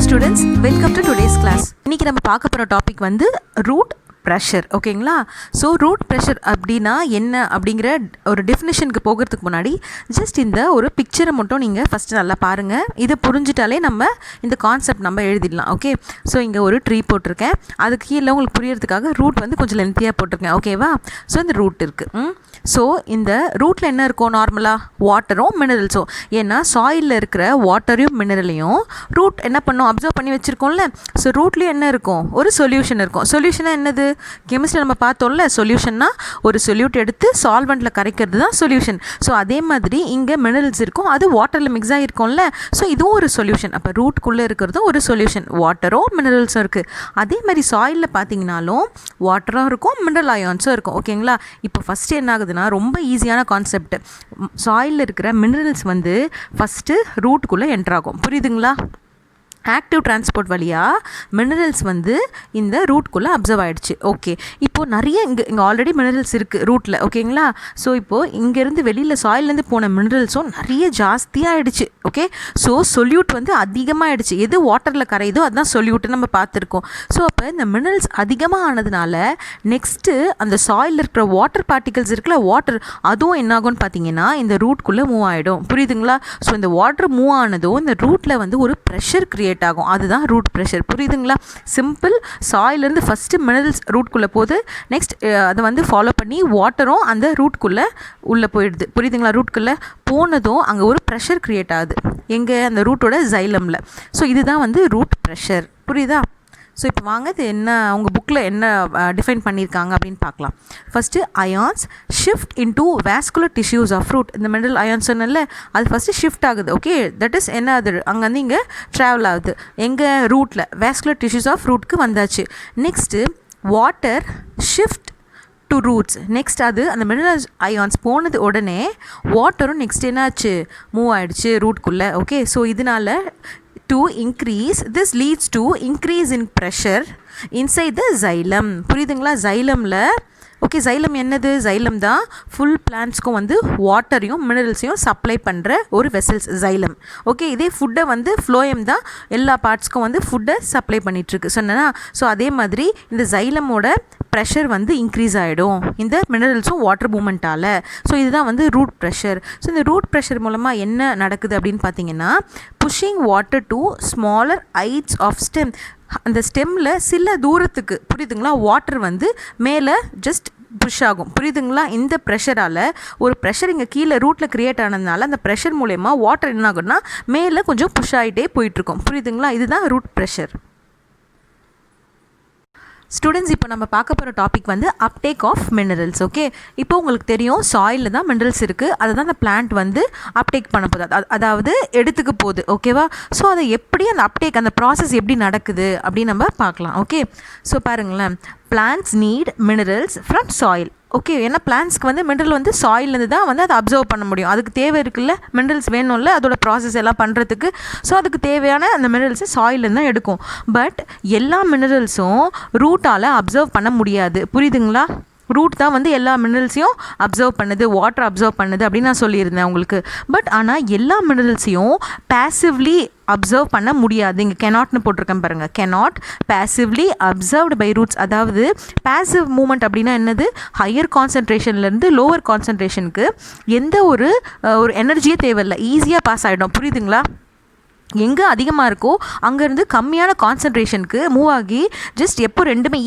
Students, welcome to today's class. இன்றைக்கி நம்ம பார்க்க போகிற டாபிக் வந்து ரூட் ப்ரெஷர். ஓகேங்களா? ஸோ ரூட் ப்ரெஷர் அப்படின்னா என்ன அப்படிங்கிற ஒரு டெஃபினேஷனுக்கு போகிறதுக்கு முன்னாடி ஜஸ்ட் இந்த ஒரு பிக்சரை மட்டும் நீங்கள் ஃபஸ்ட்டு நல்லா பாருங்கள். இதை புரிஞ்சிட்டாலே நம்ம இந்த கான்செப்ட் நம்ம எழுதிடலாம். ஓகே, ஸோ இங்கே ஒரு ட்ரீ போட்டிருக்கேன், அதுக்கு கீழே உங்களுக்கு புரியறதுக்காக ரூட் வந்து கொஞ்சம் லென்த்தியாக போட்டிருக்கேன். ஓகேவா? ஸோ இந்த ரூட் இருக்குது. ஸோ இந்த ரூட்டில் என்ன இருக்கும்? நார்மலாக வாட்டரும் மினரல்ஸும். ஏன்னா சாயிலில் இருக்கிற வாட்டரையும் மினரலையும் ரூட் என்ன பண்ணும்? அப்சர்வ் பண்ணி வச்சுருக்கோம்ல. ஸோ ரூட்லேயும் என்ன இருக்கும்? ஒரு சொல்யூஷன் இருக்கும். சொல்யூஷனாக என்னது? கெமிஸ்ட்ரி நம்ம பார்த்தோம்ல, சொல்யூஷன்னா ஒரு சொல்யூட் எடுத்து சால்வெண்ட்டில் கரைக்கிறது தான் சொல்யூஷன். ஸோ அதே மாதிரி இங்கே மினரல்ஸ் இருக்கும், அது வாட்டரில் மிக்ஸ் ஆகிருக்கும்ல. ஸோ இதுவும் ஒரு சொல்யூஷன். அப்போ ரூட்குள்ளே இருக்கிறதும் ஒரு சொல்யூஷன், வாட்டரும் மினரல்ஸும் இருக்குது. அதே மாதிரி சாயிலில் பார்த்தீங்கன்னாலும் வாட்டரும் இருக்கும், மினரல் அயான்ஸும் இருக்கும். ஓகேங்களா? இப்போ ஃபஸ்ட்டு என்ன ஆகுதுன்னா, ரொம்ப ஈஸியான கான்செப்ட். சாயிலில் இருக்கிற மினரல்ஸ் வந்து ஃபஸ்ட்டு ரூட்டுக்குள்ளே என்ட்ராகும். புரியுதுங்களா? ஆக்டிவ் டிரான்ஸ்போர்ட் வழியாக மினரல்ஸ் வந்து இந்த ரூட்குள்ளே அப்சர்வ் ஆகிடுச்சு. ஓகே, இப்போது நிறைய இங்கே ஆல்ரெடி மினரல்ஸ் இருக்குது ரூட்டில். ஓகேங்களா? ஸோ இப்போது இங்கேருந்து வெளியில் சாயிலேருந்து போன மினரல்ஸும் நிறைய ஜாஸ்தியாகிடுச்சு. ஓகே, ஸோ சொல்யூட் வந்து அதிகமாகிடுச்சு. எது வாட்டரில் கரையுதோ அதுதான் சொல்யூட்டு நம்ம பார்த்துருக்கோம். ஸோ அப்போ இந்த மினரல்ஸ் அதிகமாக ஆனதுனால நெக்ஸ்ட்டு அந்த சாயிலில் இருக்கிற வாட்டர் பார்ட்டிகல்ஸ் இருக்குல்ல, வாட்டர் அதுவும் என்னாகும்னு பார்த்தீங்கன்னா இந்த ரூட்குள்ளே மூவ் ஆகிடும். புரியுதுங்களா? ஸோ இந்த வாட்டர் மூவ் ஆனதும் இந்த ரூட்டில் வந்து ஒரு ப்ரெஷர் கிரியேட் ஆகும். அதுதான் ரூட் ப்ரெஷர். புரியுதுங்களா? சிம்பிள். சாயிலிருந்து ஃபஸ்ட்டு மினரல்ஸ் ரூட்குள்ளே போகுது, நெக்ஸ்ட் அதை வந்து ஃபாலோ பண்ணி வாட்டரும் அந்த ரூட்குள்ளே உள்ளே போயிடுது. புரியுதுங்களா? ரூட்குள்ளே போனதும் அங்கே ஒரு ப்ரெஷர் க்ரியேட் ஆகுது. எங்கே? அந்த ரூட்டோட ஜைலமில். ஸோ இதுதான் வந்து ரூட் ப்ரெஷர். புரியுதா? ஸோ இப்போ வாங்க, இது என்ன உங்கள் புக்கில் என்ன டிஃபைன் பண்ணியிருக்காங்க அப்படின்னு பார்க்கலாம். First ions shift into vascular tissues of root. இந்த மினரல் அயான்ஸ் சொன்னல, அது ஃபஸ்ட்டு ஷிஃப்ட் ஆகுது. ஓகே, தட் இஸ் என்ன? அது அங்கேருந்து இங்கே ட்ராவல் ஆகுது. எங்கள் ரூட்டில் வாஸ்குலர் டிஷ்யூஸ் ஆஃப் ரூட்க்கு வந்தாச்சு. Next water shift to roots. Next அது அந்த மினரல் அயான்ஸ் போனது உடனே வாட்டரும் நெக்ஸ்ட் என்னாச்சு? மூவ் ஆகிடுச்சு ரூட்குள்ளே. ஓகே, ஸோ இதனால் to increase, this leads to increase in pressure inside the xylem. புரியுதுங்களா? xylemல. ஓகே, xylem என்னது? xylem தான் ஃபுல் பிளான்ட்ஸ்க்கும் வந்து வாட்டரையும் மினரல்ஸையும் சப்ளை பண்ணுற ஒரு வெசல்ஸ் xylem. ஓகே, இதே ஃபுட்டை வந்து ஃப்ளோயம் தான் எல்லா பார்ட்ஸ்க்கும் வந்து ஃபுட்டை சப்ளை பண்ணிகிட்ருக்கு சொன்னேன்னா. ஸோ அதே மாதிரி இந்த xylemோட ப்ரெஷர் வந்து இன்க்ரீஸ் ஆகிடும் இந்த மினரல்ஸும் வாட்டர் மூமெண்ட்டால். ஸோ இதுதான் வந்து ரூட் ப்ரெஷர். ஸோ இந்த ரூட் ப்ரெஷர் மூலமாக என்ன நடக்குது அப்படின்னு பார்த்தீங்கன்னா, pushing water to smaller heights of stem. அந்த ஸ்டெம்மில் சில தூரத்துக்கு, புரியுதுங்களா, வாட்டர் வந்து மேலே ஜஸ்ட் புஷ் ஆகும். புரியுதுங்களா? இந்த ப்ரெஷரால் ஒரு ப்ரெஷர் இங்கே கீழே ரூட்டில் க்ரியேட் ஆனதுனால அந்த ப்ரெஷர் மூலயமா வாட்டர் என்ன ஆகும்னா மேலே கொஞ்சம் புஷ் ஆகிட்டே போயிட்டுருக்கும். புரியுதுங்களா? இதுதான் ரூட் ப்ரெஷர். ஸ்டூடெண்ட்ஸ், இப்போ நம்ம பார்க்க போகிற டாபிக் வந்து அப்டேக் ஆஃப் மினரல்ஸ். ஓகே, இப்போ உங்களுக்கு தெரியும் சாயிலில் தான் மினரல்ஸ் இருக்குது, அதை தான் அந்த பிளான்ட் வந்து அப்டேக் பண்ண போகுது, அதாவது எடுத்துக்க போகுது. ஓகேவா? ஸோ அதை எப்படி அந்த அப்டேக், அந்த ப்ராசஸ் எப்படி நடக்குது அப்படின்னு நம்ம பார்க்கலாம். ஓகே, ஸோ பாருங்களேன், plants need minerals from soil. Okay, ஏன்னா பிளான்ட்ஸ்க்கு வந்து மினரல் வந்து சாயிலேருந்து தான் வந்து அதை அப்சர்வ் பண்ண முடியும். அதுக்கு தேவை இருக்குல்ல, மினரல்ஸ் வேணும்ல அதோட ப்ராசஸ் எல்லாம் பண்ணுறதுக்கு. ஸோ அதுக்கு தேவையான அந்த மினரல்ஸை சாயிலேருந்து தான் எடுக்கும். பட் எல்லா மினரல்ஸும் ரூட்டால் அப்சர்வ் பண்ண முடியாது. புரியுதுங்களா? ரூட் தான் வந்து எல்லா மினரல்ஸையும் அப்சர்வ் பண்ணுது, வாட்டர் அப்சர்வ் பண்ணுது அப்படின்னு நான் சொல்லியிருந்தேன் உங்களுக்கு. பட் ஆனால் எல்லா மினரல்ஸையும் பேசிவ்லி அப்சர்வ் பண்ண முடியாது. இங்கே கெனாட்னு போட்டிருக்கேன் பாருங்கள். Cannot passively absorbed by roots. அதாவது பேசிவ் மூமெண்ட் அப்படின்னா என்னது? ஹையர் கான்சன்ட்ரேஷன்லேருந்து லோவர் கான்சன்ட்ரேஷனுக்கு எந்த ஒரு எனர்ஜியே தேவையில்லை, ஈஸியாக பாஸ் ஆகிடும். புரியுதுங்களா? எங்கே அதிகமாக இருக்கோ அங்கேருந்து கம்மியான கான்சன்ட்ரேஷனுக்கு மூவ் ஆகி ஜஸ்ட் எப்போ ரெண்டுமே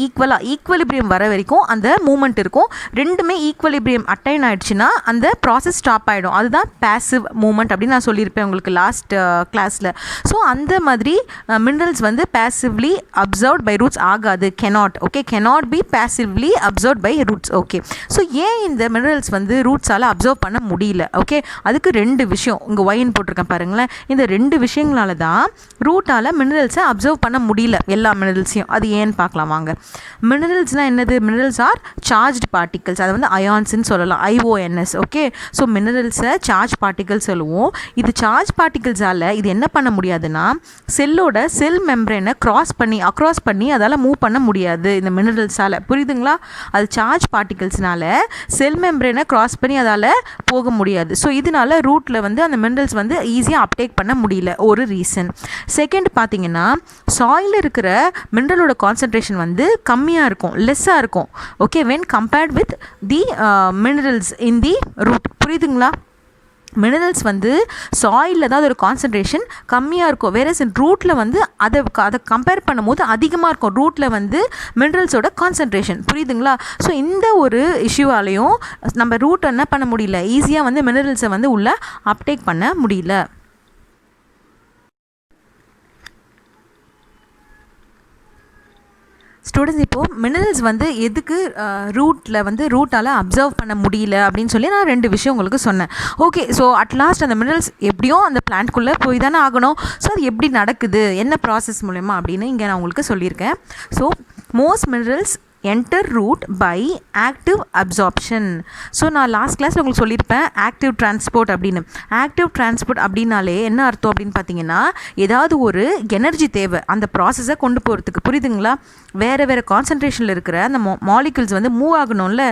ஈக்குவலிபிரியம் வர வரைக்கும் அந்த மூமெண்ட் இருக்கும். ரெண்டுமே ஈக்குவலிபிரியம் அட்டைன் ஆகிடுச்சுன்னா அந்த ப்ராசஸ் ஸ்டாப் ஆகிடும். அதுதான் பேசிவ் மூமெண்ட் அப்படின்னு நான் சொல்லியிருப்பேன் உங்களுக்கு லாஸ்ட் கிளாஸில். ஸோ அந்த மாதிரி மினரல்ஸ் வந்து பேசிவ்லி அப்சர்வ்ட் பை ரூட்ஸ் ஆகாது. Cannot. Okay, cannot be passively absorbed by roots. Okay, so ஏன் இந்த மினரல்ஸ் வந்து ரூட்ஸால் அப்சர்வ் பண்ண முடியல? ஓகே, அதுக்கு ரெண்டு விஷயம் இங்கே ஒயின்னு போட்டிருக்கேன் பாருங்களேன். இந்த ரெண்டு விஷயம் தான் ரூட்டால் மினரல்ஸை அப்சர்வ் பண்ண முடியல, எல்லா மினரல்ஸையும். அது ஏன்னு பார்க்கலாம் வாங்க. மினரல்ஸ்னால் என்னது? Minerals are charged particles. அதை வந்து அயான்ஸ்ன்னு சொல்லலாம், IONS. ஓகே, ஸோ மினரல்ஸை சார்ஜ் பார்ட்டிகல்ஸ் சொல்லுவோம். இது சார்ஜ் பார்ட்டிகல்ஸால் இது என்ன பண்ண முடியாதுன்னா செல்லோட செல் மெம்பரேனை அக்ராஸ் பண்ணி அதால் மூவ் பண்ண முடியாது இந்த மினரல்ஸால். புரியுதுங்களா? அது சார்ஜ் பார்ட்டிகல்ஸ்னால செல் மெம்பரேனை கிராஸ் பண்ணி அதால் போக முடியாது. ஸோ இதனால ரூட்டில் வந்து அந்த மினரல்ஸ் வந்து ஈஸியாக அப்டேக் பண்ண முடியல. ஒரு ஒரு ரீசன். செகண்ட் பார்த்தீங்கன்னா சாயிலில் இருக்கிற மினரலோட கான்சன்ட்ரேஷன் வந்து கம்மியாக இருக்கும், லெஸ்ஸாக இருக்கும். Okay, when compared with the minerals in the root. புரியுதுங்களா? மினரல்ஸ் வந்து சாயிலில் தான் அதோட கான்சன்ட்ரேஷன் கம்மியாக இருக்கும், வேற ரூட்டில் வந்து அதை கம்பேர் பண்ணும்போது அதிகமாக இருக்கும். ரூட்டில் வந்து மினரல்ஸோட கான்சன்ட்ரேஷன். புரியுதுங்களா? ஸோ இந்த ஒரு இஷ்யூவாலையும் நம்ம ரூட் என்ன பண்ண முடியல, ஈஸியாக வந்து மினரல்ஸை வந்து உள்ளே அப்டேக் பண்ண முடியல. ஸ்டூடெண்ட்ஸ், இப்போது மினரல்ஸ் வந்து எதுக்கு ரூட்டால் அப்சர்வ் பண்ண முடியல அப்படின்னு சொல்லி நான் 2 விஷயம் உங்களுக்கு சொன்னேன். ஓகே, ஸோ அட்லாஸ்ட் அந்த மினரல்ஸ் எப்படியும் அந்த பிளான்ட்குள்ளே போய் தானே ஆகணும். ஸோ அது எப்படி நடக்குது, என்ன ப்ராசஸ் மூலமா அப்படின்னு இங்கே நான் உங்களுக்கு சொல்லியிருக்கேன். So most minerals enter root by active absorption. So நான் லாஸ்ட் கிளாஸில் உங்களுக்கு சொல்லியிருப்பேன் ஆக்டிவ் டிரான்ஸ்போர்ட் அப்படின்னு. ஆக்டிவ் டிரான்ஸ்போர்ட் அப்படின்னாலே என்ன அர்த்தம் அப்படின்னு பார்த்தீங்கன்னா, ஏதாவது ஒரு எனர்ஜி தேவை அந்த ப்ராசஸை கொண்டு போகிறதுக்கு. புரியுதுங்களா? வேறு கான்சன்ட்ரேஷனில் இருக்கிற அந்த மாலிகுல்ஸ் வந்து மூவ் ஆகணும்ல.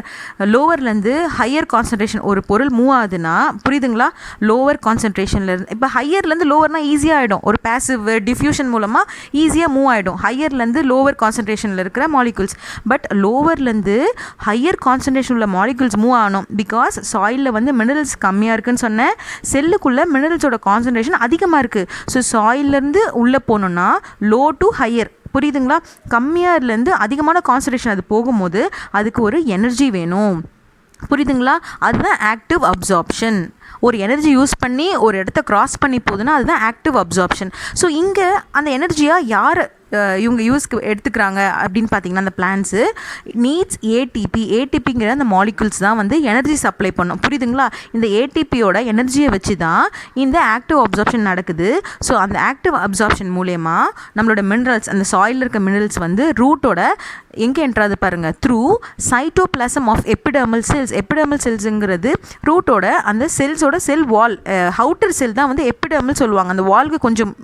லோவர்லேருந்து ஹையர் கான்சன்ட்ரேஷன் ஒரு பொருள் மூவ் ஆகுதுன்னா, புரியுதுங்களா, லோவர் கான்சன்ட்ரேஷனில் இருந்து இப்போ ஹையர்லேருந்து லோவர்னால் ஈஸியாக ஆகிடும், ஒரு பேசிவ் டிஃப்யூஷன் மூலமாக ஈஸியாக மூவ் ஆகிடும் ஹையர்லேருந்து லோவர் கான்சன்ட்ரேஷனில் இருக்கிற மாலிகுல்ஸ். பட் லோவர்லேருந்து ஹையர் கான்சன்ட்ரேஷன் உள்ள மாலிகுல்ஸ் மூவ் ஆகணும். பிகாஸ் சாயிலில் வந்து மினரல்ஸ் கம்மியாக இருக்குன்னு சொன்னேன், செல்லுக்குள்ளே மினரல்ஸோட கான்சன்ட்ரேஷன் அதிகமாக இருக்குது. ஸோ சாயிலேருந்து உள்ளே போகணுன்னா லோ டு ஹையர். புரியுதுங்களா? கம்மியாகலேருந்து அதிகமான கான்சன்ட்ரேஷன் அது போகும்போது அதுக்கு ஒரு எனர்ஜி வேணும். புரியுதுங்களா? அதுதான் ஆக்டிவ் அப்சார்ப்ஷன். ஒரு எனர்ஜி யூஸ் பண்ணி ஒரு இடத்த கிராஸ் பண்ணி போகுதுன்னா அதுதான் ஆக்டிவ் அப்சார்ப்ஷன். ஸோ இங்கே அந்த எனர்ஜியாக யார் இவங்க யூஸ்க்கு எடுத்துக்கிறாங்க அப்படின்னு பார்த்தீங்கன்னா, அந்த பிளான்ஸு நீட்ஸ் ஏடிபிங்கிற அந்த மாலிகுல்ஸ் தான் வந்து எனர்ஜி சப்ளை பண்ணும். புரியுதுங்களா? இந்த ஏடிபியோட எனர்ஜியை வச்சு தான் இந்த ஆக்டிவ் அப்சார்ப்ஷன் நடக்குது. ஸோ அந்த ஆக்டிவ் அப்சார்ப்ஷன் மூலயமா நம்மளோட மினரல்ஸ், அந்த சாயிலில் இருக்க மினரல்ஸ் வந்து ரூட்டோட எங்கே என்ட்ராது பாருங்கள், through cytoplasm of epidermal cells. Epidermal செல்ஸுங்கிறது ரூட்டோட அந்த செல்ஸோட செல் வால், அவுட்டர் செல் தான் வந்து எபிடர்மல் சொல்லுவாங்க. அந்த வால்க்கு கொஞ்சம்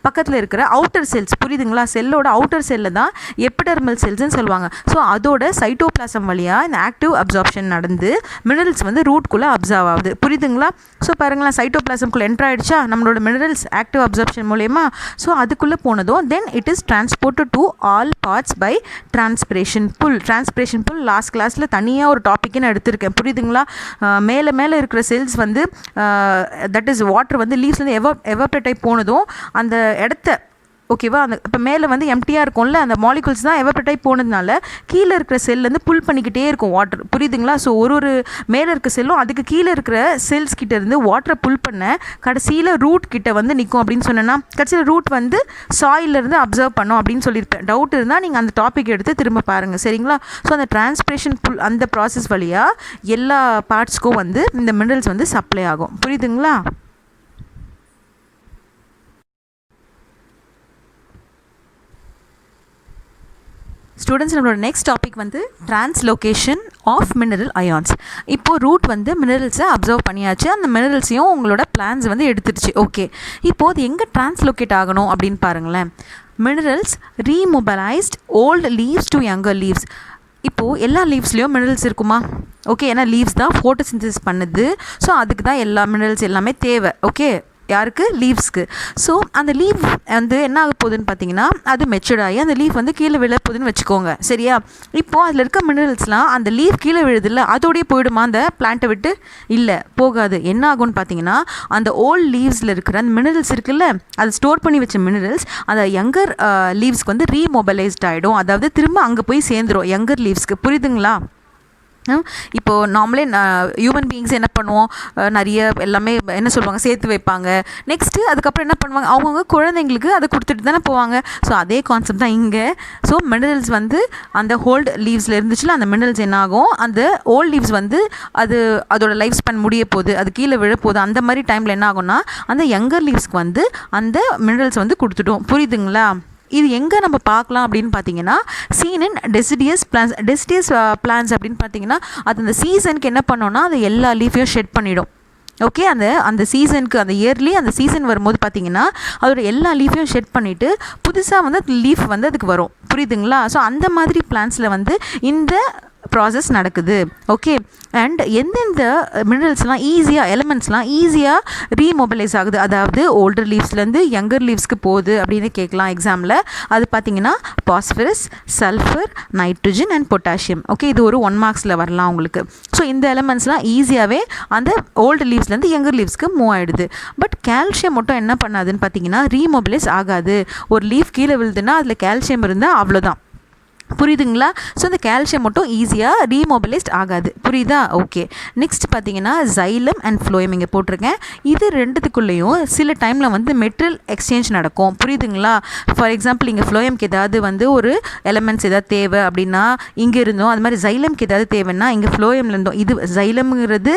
பக்கத்தில் இருக்கிற அவுட்டர் செல்ஸ். புரியுதுங்களா? செல்லோட அவுட்டர் செல்லில் தான் எபிடர்மல் செல்ஸ்ன்னு சொல்லுவாங்க. ஸோ அதோட சைட்டோபிளாசம் வழியாக இந்த ஆக்டிவ் அப்சார்ப்ஷன் நடந்து மினரல்ஸ் வந்து ரூட்குள்ளே அப்சர்வ் ஆகுது. புரியுதுங்களா? ஸோ பாருங்களேன், சைட்டோபிளாசம்குள்ளே என்ட்ரு ஆகிடுச்சா நம்மளோட மினரல்ஸ் ஆக்டிவ் அப்சார்ப்ஷன் மூலயமா. ஸோ அதுக்குள்ளே போனதும் then it is transported to all parts by transpiration pull. Transpiration pull last கிளாஸில் தனியாக ஒரு டாப்பிக்குன்னு எடுத்திருக்கேன். புரியுதுங்களா? மேலே இருக்கிற செல்ஸ் வந்து தட் இஸ் வாட்டர் வந்து லீவ்ஸ்லேருந்து எவாப்ரேட் ஆகி போனதும் அந்த இடத்த, ஓகேவா, அந்த இப்போ மேலே வந்து எம்டியாக இருக்கும்ல, அந்த மாலிகுல்ஸ் தான் எவாப்ரேட் ஆகி போனதுனால கீழே இருக்கிற செல்லேருந்து புல் பண்ணிக்கிட்டே இருக்கும் வாட்டர். புரியுதுங்களா? ஸோ ஒரு மேலே இருக்க செல்லும் அதுக்கு கீழே இருக்கிற செல்ஸ் கிட்ட இருந்து வாட்டரை புல் பண்ண கடைசியில் ரூட் கிட்ட வந்து நிற்கும் அப்படின்னு சொன்னேன்னா, கடைசியில் ரூட் வந்து சாயிலிருந்து அப்சர்வ் பண்ணோம் அப்படின்னு சொல்லியிருப்பேன். டவுட் இருந்தால் நீங்கள் அந்த டாபிக் எடுத்து திரும்ப பாருங்கள், சரிங்களா? ஸோ அந்த டிரான்ஸ்பிரேஷன் புல் அந்த ப்ராசஸ் வழியாக எல்லா பார்ட்ஸ்க்கும் வந்து இந்த மினரல்ஸ் வந்து சப்ளை ஆகும். புரியுதுங்களா? ஸ்டூடெண்ட்ஸ், நம்மளோட நெக்ஸ்ட் டாபிக் வந்து டிரான்ஸ்லோகேஷன் ஆஃப் மினரல் அயான்ஸ். இப்போது ரூட் வந்து மினரல்ஸை அப்சர்வ் பண்ணியாச்சு, அந்த மினரல்ஸையும் உங்களோட பிளான்ஸ் வந்து எடுத்துருச்சு. ஓகே, இப்போது அது எங்கே டிரான்ஸ்லோகேட் ஆகணும் அப்படின்னு பாருங்களேன். Minerals remobilised old leaves to younger leaves. இப்போது எல்லா லீவ்ஸ்லேயும் மினரல்ஸ் இருக்குமா? ஓகே, ஏன்னா லீவ்ஸ் தான் ஃபோட்டோசிந்தசிஸ் பண்ணுது. ஸோ அதுக்கு தான் எல்லா மினரல்ஸ் எல்லாமே தேவை. ஓகே, யாருக்கு? லீவ்ஸ்க்கு. ஸோ அந்த லீவ் வந்து என்ன ஆக போகுதுன்னு பார்த்தீங்கன்னா, அது மெச்சூர்ட் ஆகி அந்த லீவ் வந்து கீழே விழ போகுதுன்னு வச்சுக்கோங்க, சரியா? இப்போது அதில் இருக்க மினரல்ஸ்லாம் அந்த லீவ் கீழே விழுதில்ல, அதோடய போயிடுமா அந்த பிளான்ட்டை விட்டு? இல்லை, போகாது. என்ன ஆகும்னு பார்த்தீங்கன்னா, அந்த ஓல்ட் லீவ்ஸில் இருக்கிற அந்த மினரல்ஸ் இருக்குல்ல, அது ஸ்டோர் பண்ணி வச்ச மினரல்ஸ் அந்த யங்கர் லீவ்ஸ்க்கு வந்து ரீமொபலைஸ்ட் ஆகிடும். அதாவது திரும்ப அங்கே போய் சேர்ந்துடும் யங்கர் லீவ்ஸ்க்கு. புரியுதுங்களா? இப்போது நார்மலே ஹியூமன் பீயிங்ஸ் என்ன பண்ணுவோம், நிறைய எல்லாமே என்ன சொல்லுவாங்க, சேர்த்து வைப்பாங்க. நெக்ஸ்ட்டு அதுக்கப்புறம் என்ன பண்ணுவாங்க, அவங்கவுங்க குழந்தைங்களுக்கு அதை கொடுத்துட்டு தானே போவாங்க. ஸோ அதே கான்செப்ட் தான் இங்கே. ஸோ மினரல்ஸ் வந்து அந்த ஓல்டு லீவ்ஸில் இருந்துச்சுல, அந்த மினரல்ஸ் என்ன ஆகும், அந்த ஓல்டு லீவ்ஸ் வந்து அதோட லைஃப் ஸ்பேன் முடிய போகுது, அது கீழே விழப்போகுது. அந்த மாதிரி டைமில் என்ன ஆகும்னா அந்த யங்கர் லீவ்ஸ்க்கு வந்து அந்த மினரல்ஸ் வந்து கொடுத்துட்டோம். புரியுதுங்களா? இது எங்கே நம்ம பார்க்கலாம் அப்படின்னு பார்த்தீங்கன்னா, சீன் இன் டெசிடியஸ் பிளான்ஸ் அப்படின்னு பார்த்தீங்கன்னா, அது அந்த சீசனுக்கு என்ன பண்ணோன்னா அது எல்லா லீஃபையும் ஷெட் பண்ணிடும். ஓகே, அந்த சீசனுக்கு அந்த இயர்லி அந்த சீசன் வரும்போது பார்த்தீங்கன்னா அதோட எல்லா லீஃபையும் ஷெட் பண்ணிவிட்டு புதுசாக வந்து லீஃப் வந்து அதுக்கு வரும். புரியுதுங்களா? ஸோ அந்த மாதிரி பிளான்ஸில் வந்து இந்த ப்ராசஸ் நடக்குது. ஓகே, அண்ட் எந்தெந்த மினரல்ஸ்லாம் ஈஸியாக எலிமெண்ட்ஸ்லாம் ஈஸியாக ரீமொபிலைஸ் ஆகுது, அதாவது ஓல்டர் லீவ்ஸ்லேருந்து யங்கர் லீவ்ஸ்க்கு போகுது அப்படின்னு கேட்கலாம் எக்ஸாமில். அது பார்த்தீங்கன்னா phosphorus, sulphur, nitrogen and potassium. Okay, இது ஒரு 1 மார்க்ஸில் வரலாம் உங்களுக்கு. ஸோ இந்த எலிமெண்ட்ஸ்லாம் ஈஸியாகவே அந்த ஓல்டு லீவ்ஸ்லேருந்து யங்கர் லீவ்ஸ்க்கு மூவ் ஆகிடுது. பட் கால்சியம் மட்டும் என்ன பண்ணாதுன்னு பார்த்தீங்கன்னா ரீமொபிலைஸ் ஆகாது. ஒரு லீஃப் கீழே விழுதுன்னா அதில் கால்சியம் இருந்தால் அவ்வளோதான். புரியுதுங்களா? ஸோ இந்த கால்சியம் மட்டும் ஈஸியாக ரீமொபிலைஸ்ட் ஆகாது. புரியுதா? ஓகே, நெக்ஸ்ட் பார்த்தீங்கன்னா ஜைலம் அண்ட் ஃப்ளோயம் இங்கே போட்டிருக்கேன். இது ரெண்டுத்துக்குள்ளேயும் சில டைமில் வந்து மெட்டீரியல் எக்ஸ்சேஞ்ச் நடக்கும். புரியுதுங்களா? ஃபார் எக்ஸாம்பிள் இங்கே ஃப்ளோயம்க்கு ஏதாவது வந்து ஒரு எலமெண்ட்ஸ் ஏதாவது தேவை அப்படின்னா இங்கே இருந்தோம், அது மாதிரி ஜைலம்க்கு ஏதாவது தேவைன்னா இங்கே ஃப்ளோயம்லேருந்தோம். இது ஜைலம்ங்கிறது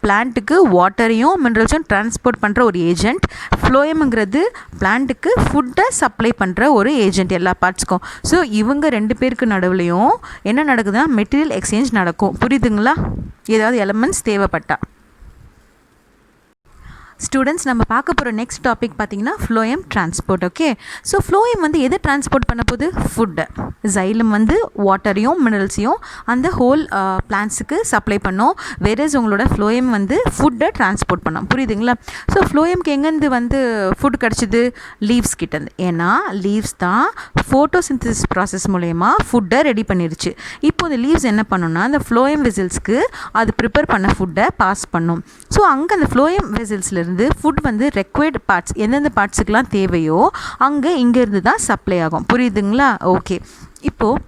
பிளான்ட்டுக்கு வாட்டரையும் மினரல்ஸும் டிரான்ஸ்போர்ட் பண்ணுற ஒரு ஏஜென்ட். ஃப்ளோயம்ங்கிறது பிளான்ட்டுக்கு ஃபுட்டை சப்ளை பண்ணுற ஒரு ஏஜென்ட் எல்லா பார்ட்ஸ்க்கும். ஸோ இவங்க 2 பேருக்கு நடுவுலையும் என்ன நடக்குதுன்னா மெட்டீரியல் எக்ஸ்சேஞ்ச் நடக்கும். புரியுதுங்களா? ஏதாவது எலமெண்ட்ஸ் தேவைப்பட்டா. ஸ்டூடெண்ட்ஸ், நம்ம பார்க்க போகிற நெக்ஸ்ட் டாபிக் பார்த்தீங்கன்னா phloem transport. Okay, so phloem வந்து எதை டிரான்ஸ்போர்ட் பண்ண போகுது? ஃபுட்டு. ஜைலம் வந்து வாட்டரையும் மினரல்ஸையும் அந்த ஹோல் பிளான்ட்ஸுக்கு சப்ளை பண்ணோம். வேறஸ் உங்களோட ஃப்ளோயம் வந்து ஃபுட்டை டிரான்ஸ்போர்ட் பண்ணோம். புரியுதுங்களா? ஸோ ஃப்ளோயம்க்கு எங்கேருந்து வந்து ஃபுட் கிடச்சிது? லீவ்ஸ் கிட்டேருந்து. ஏன்னா லீவ்ஸ் தான் ஃபோட்டோசிந்தசிஸ் ப்ராசஸ் மூலயமா ஃபுட்டை ரெடி பண்ணிருச்சு. இப்போ இந்த லீவ்ஸ் என்ன பண்ணோன்னா அந்த ஃப்ளோயம் வெசல்ஸ்க்கு அது ப்ரிப்பேர் பண்ண ஃபுட்டை பாஸ் பண்ணும். ஸோ அங்கே அந்த ஃப்ளோயம் வெசல்ஸ்லேருந்து ஃபுட் வந்து ரெக்வயர்டு பார்ட்ஸ் எந்தெந்த பார்ட்ஸுக்கெலாம் தேவையோ அங்கே இங்கேருந்து தான் சப்ளை ஆகும். புரியுதுங்களா? ஓகே, இப்போது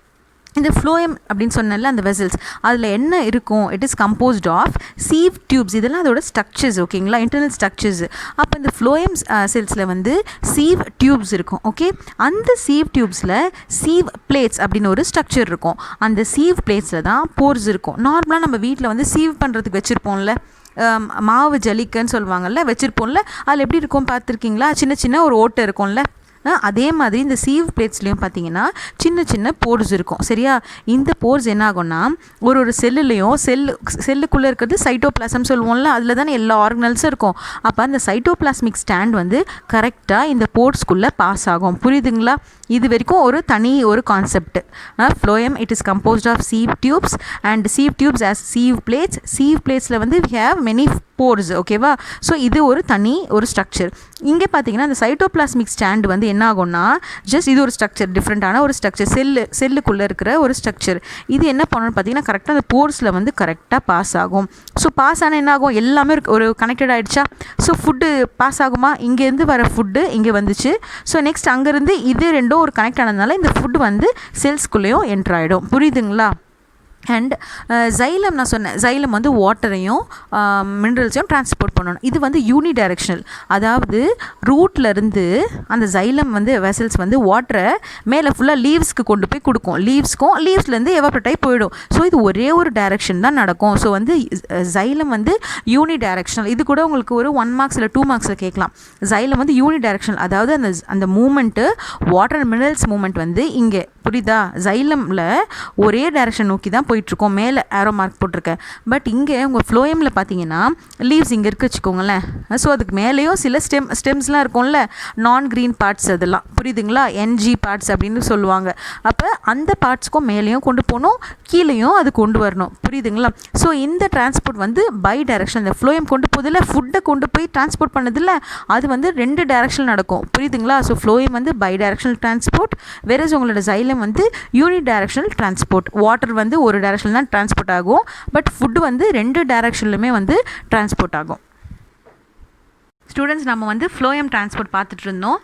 இந்த ஃப்ளோயம் அப்படின்னு சொன்னால அந்த வெசல்ஸ் அதில் என்ன இருக்கும்? It is composed of sieve tubes. இதெல்லாம் அதோட ஸ்ட்ரக்சர்ஸ். ஓகேங்களா? Internal structures. அப்போ இந்த ஃப்ளோயம் செல்ஸில் வந்து சீவ் டியூப்ஸ் இருக்கும். ஓகே, அந்த சீவ் டியூப்ஸில் சீவ் பிளேட்ஸ் அப்படின்னு ஒரு ஸ்ட்ரக்சர் இருக்கும். அந்த சீவ் பிளேட்ஸில் தான் போர்ஸ் இருக்கும். நார்மலாக நம்ம வீட்டில் வந்து சீவ் பண்ணுறதுக்கு வச்சுருப்போம்ல, மாவு ஜலிக்கன்னு சொல்லுவாங்கள்ல, வச்சுருப்போம்ல, அதில் எப்படி இருக்கும் பார்த்துருக்கீங்களா? சின்ன சின்ன ஒரு ஓட்டை இருக்கும்ல. அதே மாதிரி இந்த சீவ் பிளேட்ஸ்லேயும் பார்த்தீங்கன்னா சின்ன சின்ன போர்ஸ் இருக்கும். சரியா? இந்த போர்ஸ் என்ன ஆகும்னா ஒரு செல்லுலேயும் செல்லுக்குள்ளே இருக்கிறது சைட்டோபிளாசம் சொல்லுவோம்ல, அதில் தானே எல்லா ஆர்கனல்ஸும் இருக்கும். அப்போ அந்த சைட்டோபிளாஸ்மிக் ஸ்டாண்ட் வந்து கரெக்டாக இந்த போர்ஸ்க்குள்ளே பாஸ் ஆகும். புரியுதுங்களா? இது வரைக்கும் ஒரு concept. Phloem it is composed of sieve tubes and sieve tubes as sieve plates. Sieve பிளேட்ஸில் வந்து வி ஹேவ் மெனி போர்ஸ். ஓகேவா? ஸோ இது ஒரு ஸ்ட்ரக்சர். இங்கே பார்த்தீங்கன்னா அந்த சைட்டோபிளாஸ்மிக் ஸ்டாண்ட் வந்து என்ன ஆகும்னா ஜஸ்ட் இது ஒரு ஸ்ட்ரக்சர், டிஃப்ரெண்ட்டான ஒரு ஸ்ட்ரக்சர், செல்லுக்குள்ளே இருக்கிற ஒரு ஸ்ட்ரக்சர். இது என்ன பண்ணணும்னு பார்த்தீங்கன்னா கரெக்டாக அந்த போர்ஸில் வந்து கரெக்டாக பாஸ் ஆகும். ஸோ பாஸ் ஆனால் என்ன ஆகும்? எல்லாமே ஒரு கனெக்டட் ஆகிடுச்சா? ஸோ ஃபுட்டு பாஸ் ஆகுமா? இங்கேருந்து வர ஃபுட்டு இங்கே வந்துச்சு. ஸோ நெக்ஸ்ட் அங்கேருந்து இது ரெண்டும் ஒரு கனெக்ட் ஆனதுனால இந்த ஃபுட் வந்து செல்ஸ்குள்ளேயும் என்ட்ரு ஆகிடும். புரியுதுங்களா? அண்ட் ஜைலம் நான் சொன்னேன், ஜைலம் வந்து வாட்டரையும் மினரல்ஸையும் டிரான்ஸ்போர்ட் பண்ணணும். இது வந்து யூனி டைரெக்ஷனல். அதாவது ரூட்லேருந்து அந்த ஜைலம் வந்து வெசல்ஸ் வந்து வாட்டரை மேலே ஃபுல்லாக லீவ்ஸ்க்கு கொண்டு போய் கொடுக்கும். லீவ்ஸ்லேருந்து எவாப்ரேட் ஆகி போயிடும். ஸோ இது ஒரே ஒரு டைரெக்ஷன் தான் நடக்கும். ஸோ வந்து ஜைலம் வந்து யூனி டைரெக்ஷனல். இது கூட உங்களுக்கு ஒரு 1 மார்க்ஸ் இல்லை 2 மார்க்ஸில் கேட்கலாம். ஜைலம் வந்து யூனி டைரெக்ஷனல், அதாவது அந்த movement water and minerals movement வந்து இங்கே புரியுதா? ஜைலமில் ஒரே டைரெக்ஷன் நோக்கி தான் போயிட்டுருக்கோம். மேலே ஏரோ மார்க் போட்டிருக்கேன். பட் இங்கே உங்கள் ஃப்ளோயமில் பார்த்தீங்கன்னா லீவ்ஸ் இங்கே இருக்குது வச்சுக்கோங்களேன். ஸோ அதுக்கு மேலேயும் சில ஸ்டெம்ஸ்லாம் இருக்கும்ல, நான் க்ரீன் பார்ட்ஸ், அதெல்லாம் புரியுதுங்களா? என்ஜி பார்ட்ஸ் அப்படின்னு சொல்லுவாங்க. அப்போ அந்த பார்ட்ஸ்க்கும் மேலேயும் கொண்டு போகணும், கீழேயும் அது கொண்டு வரணும். புரியுதுங்களா? ஸோ இந்த டிரான்ஸ்போர்ட் வந்து பை டைரெக்ஷன். இந்த ஃப்ளோயம் கொண்டு போதில்ல, ஃபுட்டை கொண்டு போய் டிரான்ஸ்போர்ட் பண்ணதில்ல, அது வந்து 2 டைரெக்ஷன் நடக்கும். புரியுதுங்களா? ஸோ ஃப்ளோயம் வந்து பை டைரெக்ஷனல் டிரான்ஸ்போர்ட், வேறஸ் உங்களோட ஜைலம் வந்து யூனி டைரெக்ஷனல் டிரான்ஸ்போர்ட். வாட்டர் வந்து ஒரு டைரெக்ஷன் தான் டிரான்ஸ்போர்ட் ஆகும். பட் ஃபுட்டு வந்து 2 டைரெக்ஷன்லுமே வந்து டிரான்ஸ்போர்ட் ஆகும். ஸ்டூடெண்ட்ஸ், நம்ம வந்து ஃப்ளோயம் டிரான்ஸ்போர்ட் பார்த்துட்டு இருந்தோம்.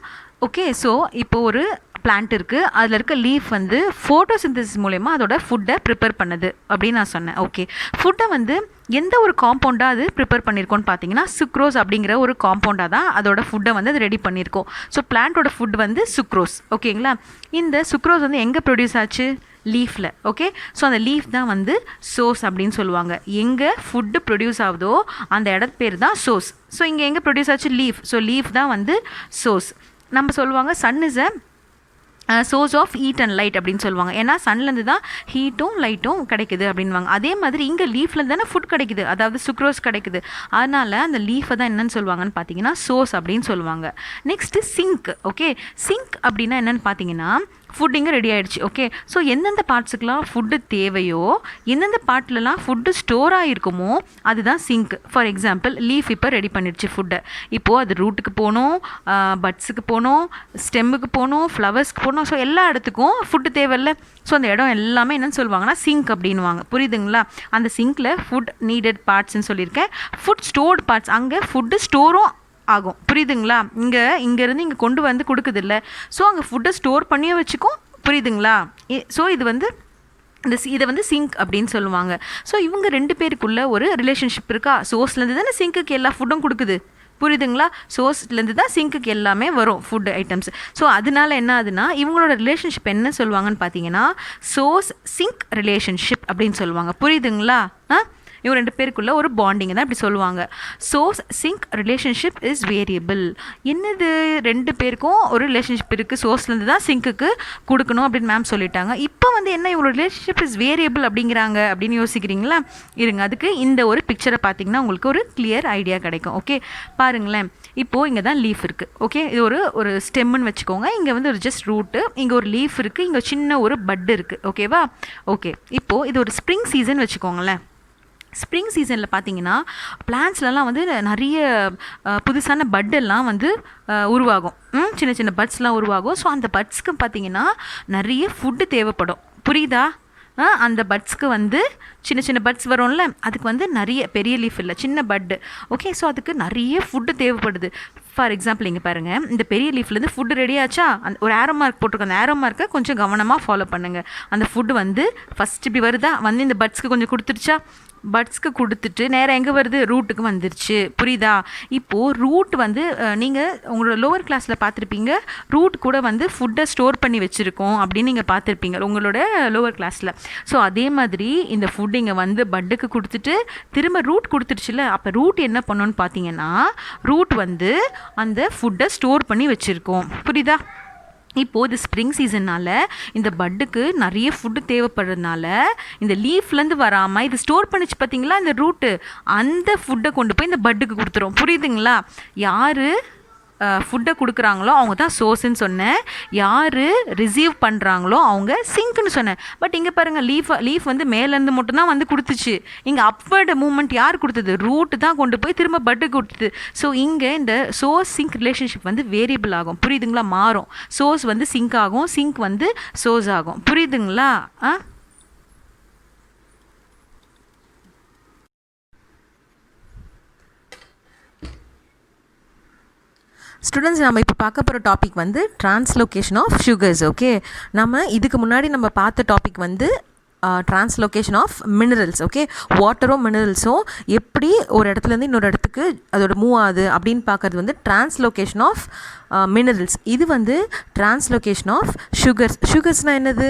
ஓகே, ஸோ இப்போ ஒரு பிளான்ட் இருக்குது, அதில் இருக்க லீஃப் வந்து ஃபோட்டோசிந்தசிஸ் மூலயமா அதோட ஃபுட்டை ப்ரிப்பேர் பண்ணுது அப்படின்னு நான் சொன்னேன். ஓகே, ஃபுட்டை வந்து எந்த ஒரு காம்பவுண்டாக அது ப்ரிப்பேர் பண்ணியிருக்கோன்னு பார்த்தீங்கன்னா சுக்ரோஸ் அப்படிங்கிற ஒரு காம்பவுண்டாக தான் அதோட ஃபுட்டை வந்து அது ரெடி பண்ணியிருக்கோம். ஸோ பிளான்ட்டோட ஃபுட் வந்து சுக்ரோஸ். ஓகேங்களா? இந்த சுக்ரோஸ் வந்து எங்கே ப்ரொடியூஸ் ஆச்சு? லீஃபில். ஓகே, ஸோ அந்த லீஃப் தான் வந்து சோர்ஸ் அப்படின்னு சொல்லுவாங்க. எங்கே ஃபுட்டு ப்ரொடியூஸ் ஆகுதோ அந்த இடத்து பேர் தான் சோர்ஸ். ஸோ இங்கே எங்கே ப்ரொடியூஸ் ஆச்சு? லீஃப். ஸோ லீஃப் தான் வந்து சோர்ஸ். நம்ம சொல்லுவாங்க sun is source of heat and light அப்படின்னு சொல்லுவாங்க. ஏன்னா சன்லேருந்து தான் ஹீட்டும் லைட்டும் கிடைக்குது அப்படின்வாங்க. அதே மாதிரி இங்கே லீஃப்லேருந்து தானே ஃபுட் கிடைக்குது, அதாவது சுக்ரோஸ் கிடைக்குது. அதனால் அந்த லீஃபை தான் என்னென்னு சொல்லுவாங்கன்னு பார்த்தீங்கன்னா சோர்ஸ் அப்படின்னு சொல்லுவாங்க. Next sink. ஓகே, சிங்க் அப்படின்னா என்னென்னு பார்த்தீங்கன்னா ஃபுட் இங்கே ரெடி ஆகிடுச்சு. ஓகே, ஸோ எந்தெந்த பார்ட்ஸுக்கெலாம் ஃபுட்டு தேவையோ, எந்தெந்த பார்ட்லலாம் ஃபுட்டு ஸ்டோர் ஆகிருக்குமோ அதுதான் சிங்க். ஃபார் எக்ஸாம்பிள் லீஃப் இப்போ ரெடி பண்ணிடுச்சு ஃபுட்டை. இப்போது அது ரூட்டுக்கு போகணும், பட்ஸுக்கு போகணும், ஸ்டெம்முக்கு போகணும், ஃப்ளவர்ஸ்க்கு போகணும். ஸோ எல்லா இடத்துக்கும் ஃபுட்டு தேவையில்ல. ஸோ அந்த இடம் எல்லாமே என்னென்னு சொல்லுவாங்கன்னா சிங்க் அப்படின்வாங்க. புரியுதுங்களா? அந்த சிங்க்கில் ஃபுட் நீடட் பார்ட்ஸ்ன்னு சொல்லியிருக்கேன். ஃபுட் ஸ்டோர்டு பார்ட்ஸ், அங்கே ஃபுட்டு ஸ்டோரும் ஆகும். புரியுதுங்களா? இங்கேருந்து இங்கே கொண்டு வந்து கொடுக்குதில்ல. ஸோ அங்கே ஃபுட்டை ஸ்டோர் பண்ணியும் வச்சுக்கும். புரியுதுங்களா? ஸோ இதை வந்து சிங்க் அப்படின்னு சொல்லுவாங்க. ஸோ இவங்க 2 பேருக்குள்ள ஒரு ரிலேஷன்ஷிப் இருக்கா? சோர்ஸ்லேருந்து தானே சிங்க்குக்கு எல்லா ஃபுட்டும் கொடுக்குது. புரியுதுங்களா? சோர்ஸ்லேருந்து தான் சிங்க்குக்கு எல்லாமே வரும் ஃபுட் ஐட்டம்ஸ். ஸோ அதனால என்ன ஆகுதுன்னா இவங்களோட ரிலேஷன்ஷிப் என்ன சொல்லுவாங்கன்னு பார்த்தீங்கன்னா சோர்ஸ் சிங்க் ரிலேஷன்ஷிப் அப்படின்னு சொல்லுவாங்க. புரியுதுங்களா? இவங்க 2 பேருக்குள்ள ஒரு பாண்டிங் தான் இப்படி சொல்லுவாங்க. Source sink relationship is variable. என்னது 2 பேருக்கும் ஒரு ரிலேஷன்ஷிப் இருக்குது, சோர்ஸ்லேருந்து தான் சிங்க்குக்கு கொடுக்கணும் அப்படின்னு மேம் சொல்லிட்டாங்க. இப்போ வந்து என்ன இவங்களோட ரிலேஷன்ஷிப் இஸ் வேரியபிள் அப்படிங்கிறாங்க அப்படின்னு யோசிக்கிறீங்களா? இருங்க, அதுக்கு இந்த ஒரு பிக்சரை பார்த்தீங்கன்னா உங்களுக்கு ஒரு கிளியர் ஐடியா கிடைக்கும். ஓகே, பாருங்களேன். இப்போது இங்கே தான் லீஃப் இருக்குது. ஓகே, இது ஒரு ஸ்டெம்முன்னு வச்சுக்கோங்க. இங்கே வந்து ஒரு ஜஸ்ட் ரூட்டு, இங்கே ஒரு லீஃப் இருக்குது, இங்கே சின்ன ஒரு பட் இருக்குது. ஓகேவா? ஓகே, இப்போது இது ஒரு ஸ்ப்ரிங் சீசன் வச்சுக்கோங்களேன். ஸ்ப்ரிங் சீசனில் பார்த்தீங்கன்னா பிளான்ட்ஸ்லலாம் வந்து நிறைய புதுசான பட்டெல்லாம் வந்து உருவாகும். சின்ன சின்ன பட்ஸ்லாம் உருவாகும். ஸோ அந்த பட்ஸ்க்கு பார்த்தீங்கன்னா நிறைய ஃபுட்டு தேவைப்படும். புரியுதா? அந்த பட்ஸ்க்கு வந்து சின்ன சின்ன பட்ஸ் வரும்ல, அதுக்கு வந்து நிறைய பெரிய லீஃப் இல்லை, சின்ன பட்டு. ஓகே, ஸோ அதுக்கு நிறைய ஃபுட்டு தேவைப்படுது. ஃபார் எக்ஸாம்பிள் இங்கே பாருங்கள், இந்த பெரிய லீஃப்லேருந்து ஃபுட்டு ரெடி ஆச்சா? அந்த ஒரு ஏரோ மார்க் போட்டிருக்கோம். அந்த ஏரோ மார்க்கை கொஞ்சம் கவனமாக ஃபாலோ பண்ணுங்கள். அந்த ஃபுட்டு வந்து ஃபஸ்ட் இப்படி வருதா, வந்து இந்த பட்ஸ்க்கு கொஞ்சம் கொடுத்துருச்சா, பட்ஸ்க்கு கொடுத்துட்டு நேராக எங்கே வருது, ரூட்டுக்கு வந்துருச்சு. புரியுதா? இப்போது ரூட் வந்து நீங்கள் உங்களோட லோவர் கிளாஸில் பார்த்துருப்பீங்க, ரூட் கூட வந்து ஃபுட்டை ஸ்டோர் பண்ணி வச்சுருக்கோம் அப்படின்னு நீங்கள் பார்த்துருப்பீங்க உங்களோட லோவர் கிளாஸில். ஸோ அதே மாதிரி இந்த ஃபுட் இங்கே வந்து பட்டுக்கு கொடுத்துட்டு திரும்ப ரூட் கொடுத்துருச்சுல, அப்போ ரூட் என்ன பண்ணோன்னு பார்த்தீங்கன்னா ரூட் வந்து அந்த ஃபுட்டை ஸ்டோர் பண்ணி வச்சுருக்கோம். புரியுதா? இப்போது இது ஸ்ப்ரிங் சீசன்னால் இந்த பட்டுக்கு நிறைய ஃபுட்டு தேவைப்படுறதுனால இந்த லீஃப்லேருந்து வராமல் இது ஸ்டோர் பண்ணிச்சு பார்த்தீங்களா இந்த ரூட்டு, அந்த ஃபுட்டை கொண்டு போய் இந்த பட்டுக்கு கொடுத்துரும். புரியுதுங்களா? யார் ஃபுட்டை கொடுக்குறாங்களோ அவங்க தான் சோர்ஸ்ன்னு சொன்னேன், யார் ரிசீவ் பண்ணுறாங்களோ அவங்க சிங்க்னு சொன்னேன். பட் இங்கே பாருங்கள், லீஃப் வந்து மேலேருந்து மட்டும்தான் வந்து கொடுத்துச்சு. இங்கே அப்வர்டு மூமெண்ட் யார் கொடுத்தது? ரூட்டு தான் கொண்டு போய் திரும்ப பட்டுக்கு கொடுத்தது. ஸோ இங்கே இந்த சோர்ஸ் சிங்க் ரிலேஷன்ஷிப் வந்து வேரியபிள் ஆகும். புரியுதுங்களா? மாறும். சோர்ஸ் வந்து சிங்க் ஆகும், சிங்க் வந்து சோர்ஸ் ஆகும். புரியுதுங்களா? ஸ்டூடெண்ட்ஸ், நம்ம இப்போ பார்க்க போகிற டாபிக் வந்து டிரான்ஸ்லோகேஷன் ஆஃப் சுகர்ஸ். ஓகே, நம்ம இதுக்கு முன்னாடி நம்ம பார்த்த டாபிக் வந்து டிரான்ஸ்லோகேஷன் ஆஃப் மினரல்ஸ். ஓகே, வாட்டரும் மினரல்ஸும் எப்படி ஒரு இடத்துலேருந்து இன்னொரு இடத்துக்கு அதோட மூவ் ஆகுது அப்படின்னு பார்க்குறது வந்து டிரான்ஸ்லோகேஷன் ஆஃப் மினரல்ஸ். இது வந்து டிரான்ஸ்லோகேஷன் ஆஃப் சுகர்ஸ். சுகர்ஸ்னால் என்னது?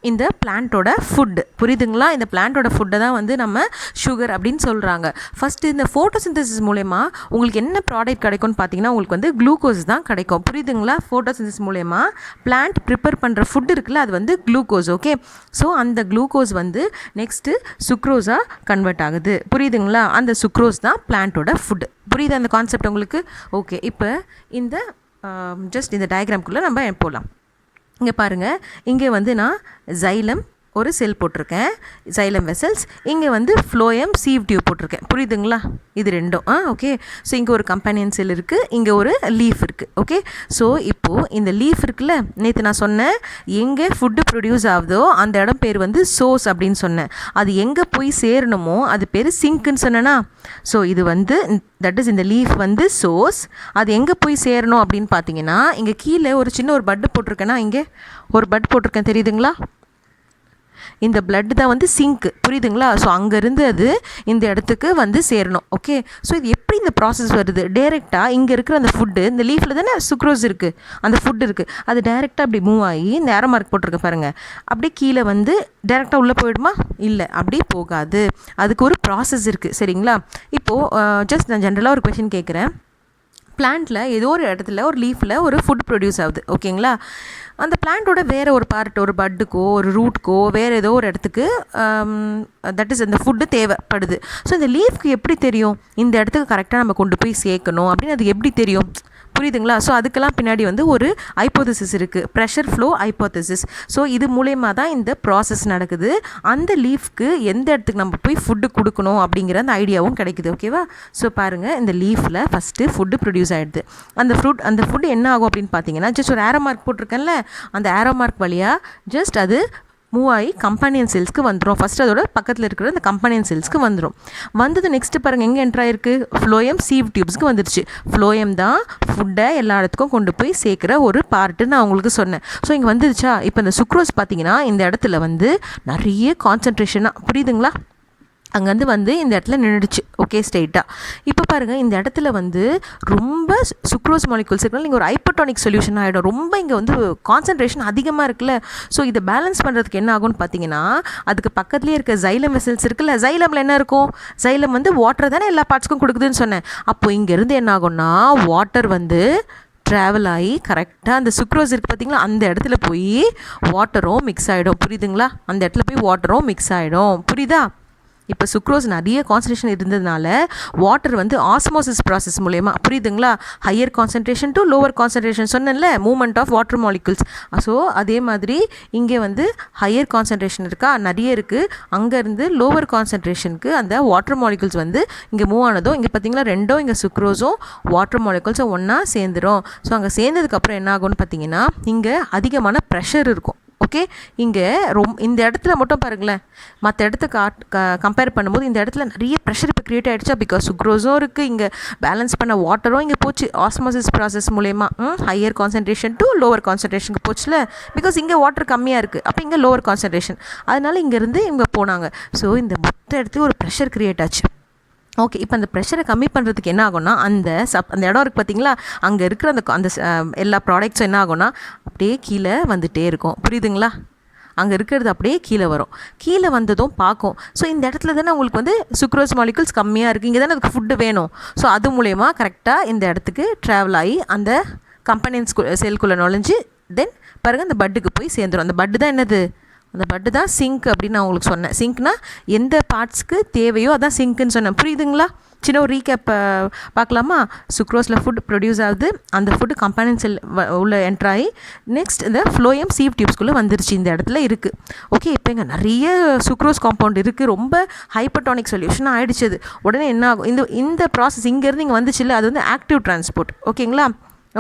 இந்த பிளான்ட்டோட ஃபுட்டு. புரியுதுங்களா? இந்த பிளான்ட்டோட ஃபுட்டை தான் வந்து நம்ம சுகர் அப்படின்னு சொல்கிறாங்க. ஃபஸ்ட்டு இந்த ஃபோட்டோசிந்தசிஸ் மூலயமா உங்களுக்கு என்ன ப்ராடக்ட் கிடைக்கும்னு பார்த்தீங்கன்னா உங்களுக்கு வந்து குளுக்கோஸ் தான் கிடைக்கும். புரியுதுங்களா? ஃபோட்டோசிந்தசிஸ் மூலயமா பிளான்ட் ப்ரிப்பேர் பண்ணுற ஃபுட் இருக்குல்ல, அது வந்து குளுக்கோஸ். ஓகே, ஸோ அந்த குளுக்கோஸ் வந்து நெக்ஸ்ட்டு சுக்ரோஸாக கன்வெர்ட் ஆகுது. புரியுதுங்களா? அந்த சுக்ரோஸ் தான் பிளான்ட்டோட ஃபுட்டு. புரியுது அந்த கான்செப்ட் உங்களுக்கு? ஓகே, இப்போ இந்த ஜஸ்ட் இந்த டயக்ராம்குள்ளே நம்ம போகலாம். இங்கே பாருங்கள், இங்கே வந்து நான் ஜைலம் ஒரு செல் போட்டிருக்கேன், ஜைலம் வெசல்ஸ். இங்கே வந்து ஃப்ளோயம் சீவ் டியூப் போட்டிருக்கேன். புரியுதுங்களா? இது ரெண்டும். ஓகே, ஸோ இங்கே ஒரு கம்பேனியன் செல் இருக்குது, இங்கே ஒரு லீஃப் இருக்குது. ஓகே, ஸோ இப்போது இந்த லீஃப் இருக்குல்ல, நேற்று நான் சொன்னேன் எங்கே ஃபுட்டு ப்ரொடியூஸ் ஆகுதோ அந்த இடம் பேர் வந்து சோர்ஸ் அப்படின்னு சொன்னேன். அது எங்கே போய் சேரணுமோ அது பேர் சிங்க்குன்னு சொன்னேன்னா. ஸோ இது வந்து தட் இஸ் இந்த லீஃப் வந்து சோர்ஸ். அது எங்கே போய் சேரணும் அப்படின்னு பார்த்தீங்கன்னா இங்கே கீழே ஒரு சின்ன ஒரு பட்டு போட்டிருக்கேன்னா, இங்கே ஒரு பட் போட்டிருக்கேன் தெரியுதுங்களா? இந்த பிளட் தான் வந்து சிங்க்கு. புரியுதுங்களா? ஸோ அங்கேருந்து அது இந்த இடத்துக்கு வந்து சேரணும். ஓகே, ஸோ இது எப்படி இந்த ப்ராசஸ் வருது? டேரெக்டாக இங்கே இருக்கிற அந்த ஃபுட்டு, இந்த லீஃபில் தானே சுக்ரோஸ் இருக்குது, அந்த ஃபுட் இருக்குது, அது டேரெக்டாக அப்படி மூவ் ஆகி இந்த ஏரோ மார்க் போட்டிருக்க பாருங்கள், அப்படியே கீழே வந்து டேரெக்டாக உள்ளே போயிடுமா? இல்லை, அப்படி போகாது. அதுக்கு ஒரு ப்ராசஸ் இருக்குது. சரிங்களா? இப்போது ஜஸ்ட் நான் ஜென்ரலாக ஒரு கொஷின் கேட்குறேன். பிளான்ட்டில் ஏதோ ஒரு இடத்துல ஒரு லீஃபில் ஒரு ஃபுட் ப்ரொடியூஸ் ஆகுது. ஓகேங்களா? அந்த பிளான்ட்டோட வேறு ஒரு பார்ட், ஒரு பட்டுக்கோ ஒரு ரூட்க்கோ வேறு ஏதோ ஒரு இடத்துக்கு தட் இஸ் அந்த ஃபுட்டு தேவைப்படுது. ஸோ இந்த லீஃப்க்கு எப்படி தெரியும் இந்த இடத்துக்கு கரெக்டாக நம்ம கொண்டு போய் சேர்க்கணும் அப்படின்னு? அது எப்படி தெரியும்? புரியுதுங்களா? ஸோ அதுக்கெல்லாம் பின்னாடி வந்து ஒரு ஹைப்போதசிஸ் இருக்குது, ப்ரெஷர் ஃப்ளோ ஹைப்போதசிஸ். ஸோ இது மூலயமா தான் இந்த ப்ராசஸ் நடக்குது. அந்த லீஃப்க்கு எந்த இடத்துக்கு நம்ம போய் ஃபுட்டு கொடுக்கணும் அப்படிங்கிற அந்த ஐடியாவும் கிடைக்குது. ஓகேவா? ஸோ பாருங்கள், இந்த லீஃபில் ஃபஸ்ட்டு ஃபுட்டு ப்ரொடியூஸ் ஆகிடுது. அந்த ஃபுட்டு என்ன ஆகும் அப்படின்னு பார்த்தீங்கன்னா, ஜஸ்ட் ஒரு ஏரோ மார்க் போட்டிருக்கேன்ல, அந்த ஏரோ மார்க் வழியாக ஜஸ்ட் அது மூவ் ஆகி கம்பானியன் செல்ஸ்க்கு வந்துடும். ஃபஸ்ட்டு அதோட பக்கத்தில் இருக்கிற அந்த கம்பானியன் செல்ஸ்க்கு வந்துடும். வந்தது நெக்ஸ்ட்டு பாருங்கள் எங்கே என்ட்ராயிருக்கு, ஃப்ளோயம் சீவ் டியூப்ஸ்க்கு வந்துடுச்சு. ஃப்ளோயம் தான் ஃபுட்டை எல்லா இடத்துக்கும் கொண்டு போய் சேர்க்குற ஒரு பார்ட்டு நான் உங்களுக்கு சொன்னேன். ஸோ இங்கே வந்துடுச்சா? இப்போ இந்த சுக்ரோஸ் பார்த்தீங்கன்னா இந்த இடத்துல வந்து நிறைய கான்சன்ட்ரேஷனாக, புரியுதுங்களா? அங்கேருந்து வந்து இந்த இடத்துல நின்றுடுச்சு. ஓகே, ஸ்ட்ரெயிட்டாக. இப்போ பாருங்கள், இந்த இடத்துல வந்து ரொம்ப சுக்ரோஸ் மாலிகுல்ஸ் இருக்குனால நீங்கள் ஒரு ஹைப்பர்டோனிக் சொல்யூஷன் ஆகிடும். ரொம்ப இங்கே வந்து கான்சன்ட்ரேஷன் அதிகமாக இருக்குல்ல. ஸோ இதை பேலன்ஸ் பண்ணுறதுக்கு என்ன ஆகும்னு பார்த்தீங்கன்னா, அதுக்கு பக்கத்துலேயே இருக்க ஜைலம் வெசல்ஸ் இருக்குல்ல, ஜைலமில் என்ன இருக்கும், ஜைலம் வந்து வாட்டர் தானே எல்லா பார்ட்ஸ்க்கும் கொடுக்குதுன்னு சொன்னேன். அப்போது இங்கேருந்து என்ன ஆகும்னா, வாட்டர் வந்து ட்ராவல் ஆகி கரெக்டாக அந்த சுக்ரோஸ் இருக்குது பார்த்திங்களா, அந்த இடத்துல போய் வாட்டரும் மிக்ஸ் ஆகிடும். புரியுதுங்களா? அந்த இடத்துல போய் வாட்டரும் மிக்ஸ் ஆகிடும். புரியுதா? இப்போ சுக்ரோஸ் நிறைய கான்சன்ட்ரேஷன் இருந்ததுனால வாட்டர் வந்து ஆஸ்மோசிஸ் ப்ராசஸ் மூலயமா, புரியுதுங்களா, higher concentration to lower concentration சொன்னேன்ல, movement of water molecules. So அதே மாதிரி இங்கே வந்து ஹையர் கான்சன்ட்ரேஷன் இருக்கா, நிறைய இருக்குது. அங்கேருந்து லோவர் கான்சன்ட்ரேஷனுக்கு அந்த வாட்டர் மாலிகுல்ஸ் வந்து இங்கே மூவ் ஆனதும், இங்கே பார்த்தீங்களா ரெண்டும், இங்கே சுக்ரோஸும் வாட்டர் மாலிகுல்ஸும் ஒன்றா சேர்ந்துடும். ஸோ அங்கே சேர்ந்ததுக்கப்புறம் என்ன ஆகும்னு பார்த்தீங்கன்னா, இங்கே அதிகமான ப்ரெஷர் இருக்கும். ஓகே, இங்கே இந்த இடத்துல மட்டும் பாருங்களேன், மற்ற இடத்துக்கு கம்பேர் பண்ணும்போது இந்த இடத்துல நிறைய ப்ரெஷர் இப்போ க்ரியேட் ஆகிடுச்சா, பிகாஸ் சுக்ரோஸும் இருக்குது, இங்கே பேலன்ஸ் பண்ண வாட்டரும் இங்கே போச்சு ஆஸ்மோசிஸ் ப்ராசஸ் மூலயமா. ஹையர் கான்சன்ட்ரேஷன் டு லோவர் கான்சன்ட்ரேஷனுக்கு போச்சுல, பிகாஸ் இங்கே வாட்டர் கம்மியாக இருக்குது, அப்போ இங்கே லோவர் கான்சன்ட்ரேஷன், அதனால் இங்கேருந்து இங்கே போனாங்க. ஸோ இந்த மொத்த இடத்துக்கு ஒரு ப்ரெஷர் க்ரியேட் ஆச்சு. ஓகே, இப்போ அந்த ப்ரெஷரை கம்மி பண்ணுறதுக்கு என்ன ஆகும்னா, அந்த இடம் இருக்குது பார்த்தீங்களா, அங்கே இருக்கிற அந்த எல்லா ப்ராடக்ட்ஸும் என்ன ஆகும்னா அப்படியே கீழே வந்துகிட்டே இருக்கும். புரியுதுங்களா? அங்கே இருக்கிறது அப்படியே கீழே வரும். கீழே வந்ததும் பார்க்கும். ஸோ இந்த இடத்துல தானே உங்களுக்கு வந்து சுக்ரோஸ் மாலிகுல்ஸ் கம்மியாக இருக்குது, இங்கே தானே அதுக்கு ஃபுட்டு வேணும். ஸோ அது மூலயமா கரெக்டாக இந்த இடத்துக்கு ட்ராவல் ஆகி அந்த கம்பெனியன் செல்குள்ளே நுழைஞ்சு தென் பாருங்கள் அந்த பட்டுக்கு போய் சேர்ந்துடும். அந்த பட்டு தான் என்னது, அந்த பட்டு தான் சிங்க் அப்படின்னு நான் உங்களுக்கு சொன்னேன். சிங்க்னா எந்த பார்ட்ஸ்க்கு தேவையோ அதான் சிங்க்குன்னு சொன்னேன். புரியுதுங்களா? சின்ன ஒரு ரீகேப் பார்க்கலாமா? சுக்ரோஸில் ஃபுட் ப்ரொடியூஸ் ஆகுது, அந்த ஃபுட்டு கம்பெனியன் செல் உள்ள என்ட்ராகி நெக்ஸ்ட் இந்த ஃப்ளோயம் சீவ் டியூப்ஸ்குள்ளே வந்துருச்சு, இந்த இடத்துல இருக்குது. ஓகே, இப்போ இங்கே நிறைய சுக்ரோஸ் காம்பவுண்ட் இருக்குது, ரொம்ப ஹைப்பர்டோனிக் சொல்யூஷன் ஆகிடுச்சு. அது உடனே என்ன ஆகும், இந்த ப்ராசஸ் இங்கேருந்து இங்கே வந்துச்சு இல்லை, அது வந்து ஆக்டிவ் டிரான்ஸ்போர்ட். ஓகேங்களா?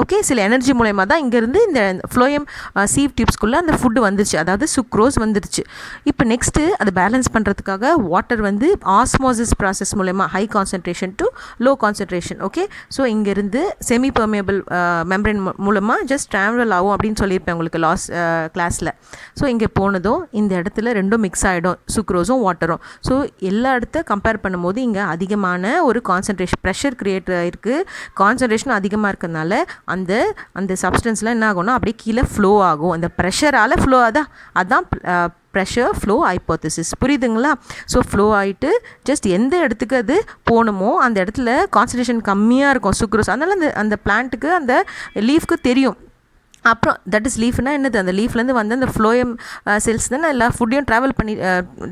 ஓகே, சில எனர்ஜி மூலயமா தான் இங்கேருந்து இந்த ஃப்ளோயம் சீவ் டியூப்ஸ்குள்ளே அந்த ஃபுட்டு வந்துருச்சு, அதாவது சுக்ரோஸ் வந்துருச்சு. இப்போ நெக்ஸ்ட்டு அதை பேலன்ஸ் பண்ணுறதுக்காக வாட்டர் வந்து ஆஸ்மோசிஸ் ப்ராசஸ் மூலயமா high concentration to low concentration. Okay, so இங்கேருந்து செமி பெர்மியபிள் மெம்பரேன் மூலமாக ஜஸ்ட் ட்ராவல் ஆகும் அப்படின்னு சொல்லியிருப்பேன் உங்களுக்கு கிளாஸில். ஸோ இங்கே போனதும் இந்த இடத்துல ரெண்டும் மிக்ஸ் ஆகிடும், சுக்ரோஸும் வாட்டரும். ஸோ எல்லா இடத்த கம்பேர் பண்ணும்போது இங்கே அதிகமான ஒரு கான்சன்ட்ரேஷன் ப்ரெஷர் க்ரியேட் ஆகிருக்கு, கான்சன்ட்ரேஷன் அதிகமாக இருக்கிறதுனால அந்த சப்ஸ்டன்ஸ்லாம் என்ன ஆகும்னா அப்படியே கீழே ஃப்ளோ ஆகும். அந்த ப்ரெஷரால் ஃப்ளோ அதான் ப்ரெஷர் ஃப்ளோ ஹைப்போதசிஸ். புரியுதுங்களா? ஸோ ஃப்ளோ ஆகிட்டு ஜஸ்ட் எந்த இடத்துக்கு அது போகணுமோ அந்த இடத்துல கான்சன்ட்ரேஷன் கம்மியாக இருக்கும் சுக்ரோஸ். அதனால் அந்த பிளான்ட்டுக்கு அந்த லீஃப்க்கு தெரியும். அப்புறம் தட் இஸ் லீஃப்னா என்னது, அந்த லீஃப்லேருந்து வந்து அந்த ஃப்ளோயம் செல்ஸ் தானே எல்லா ஃபுட்டையும் ட்ராவல் பண்ணி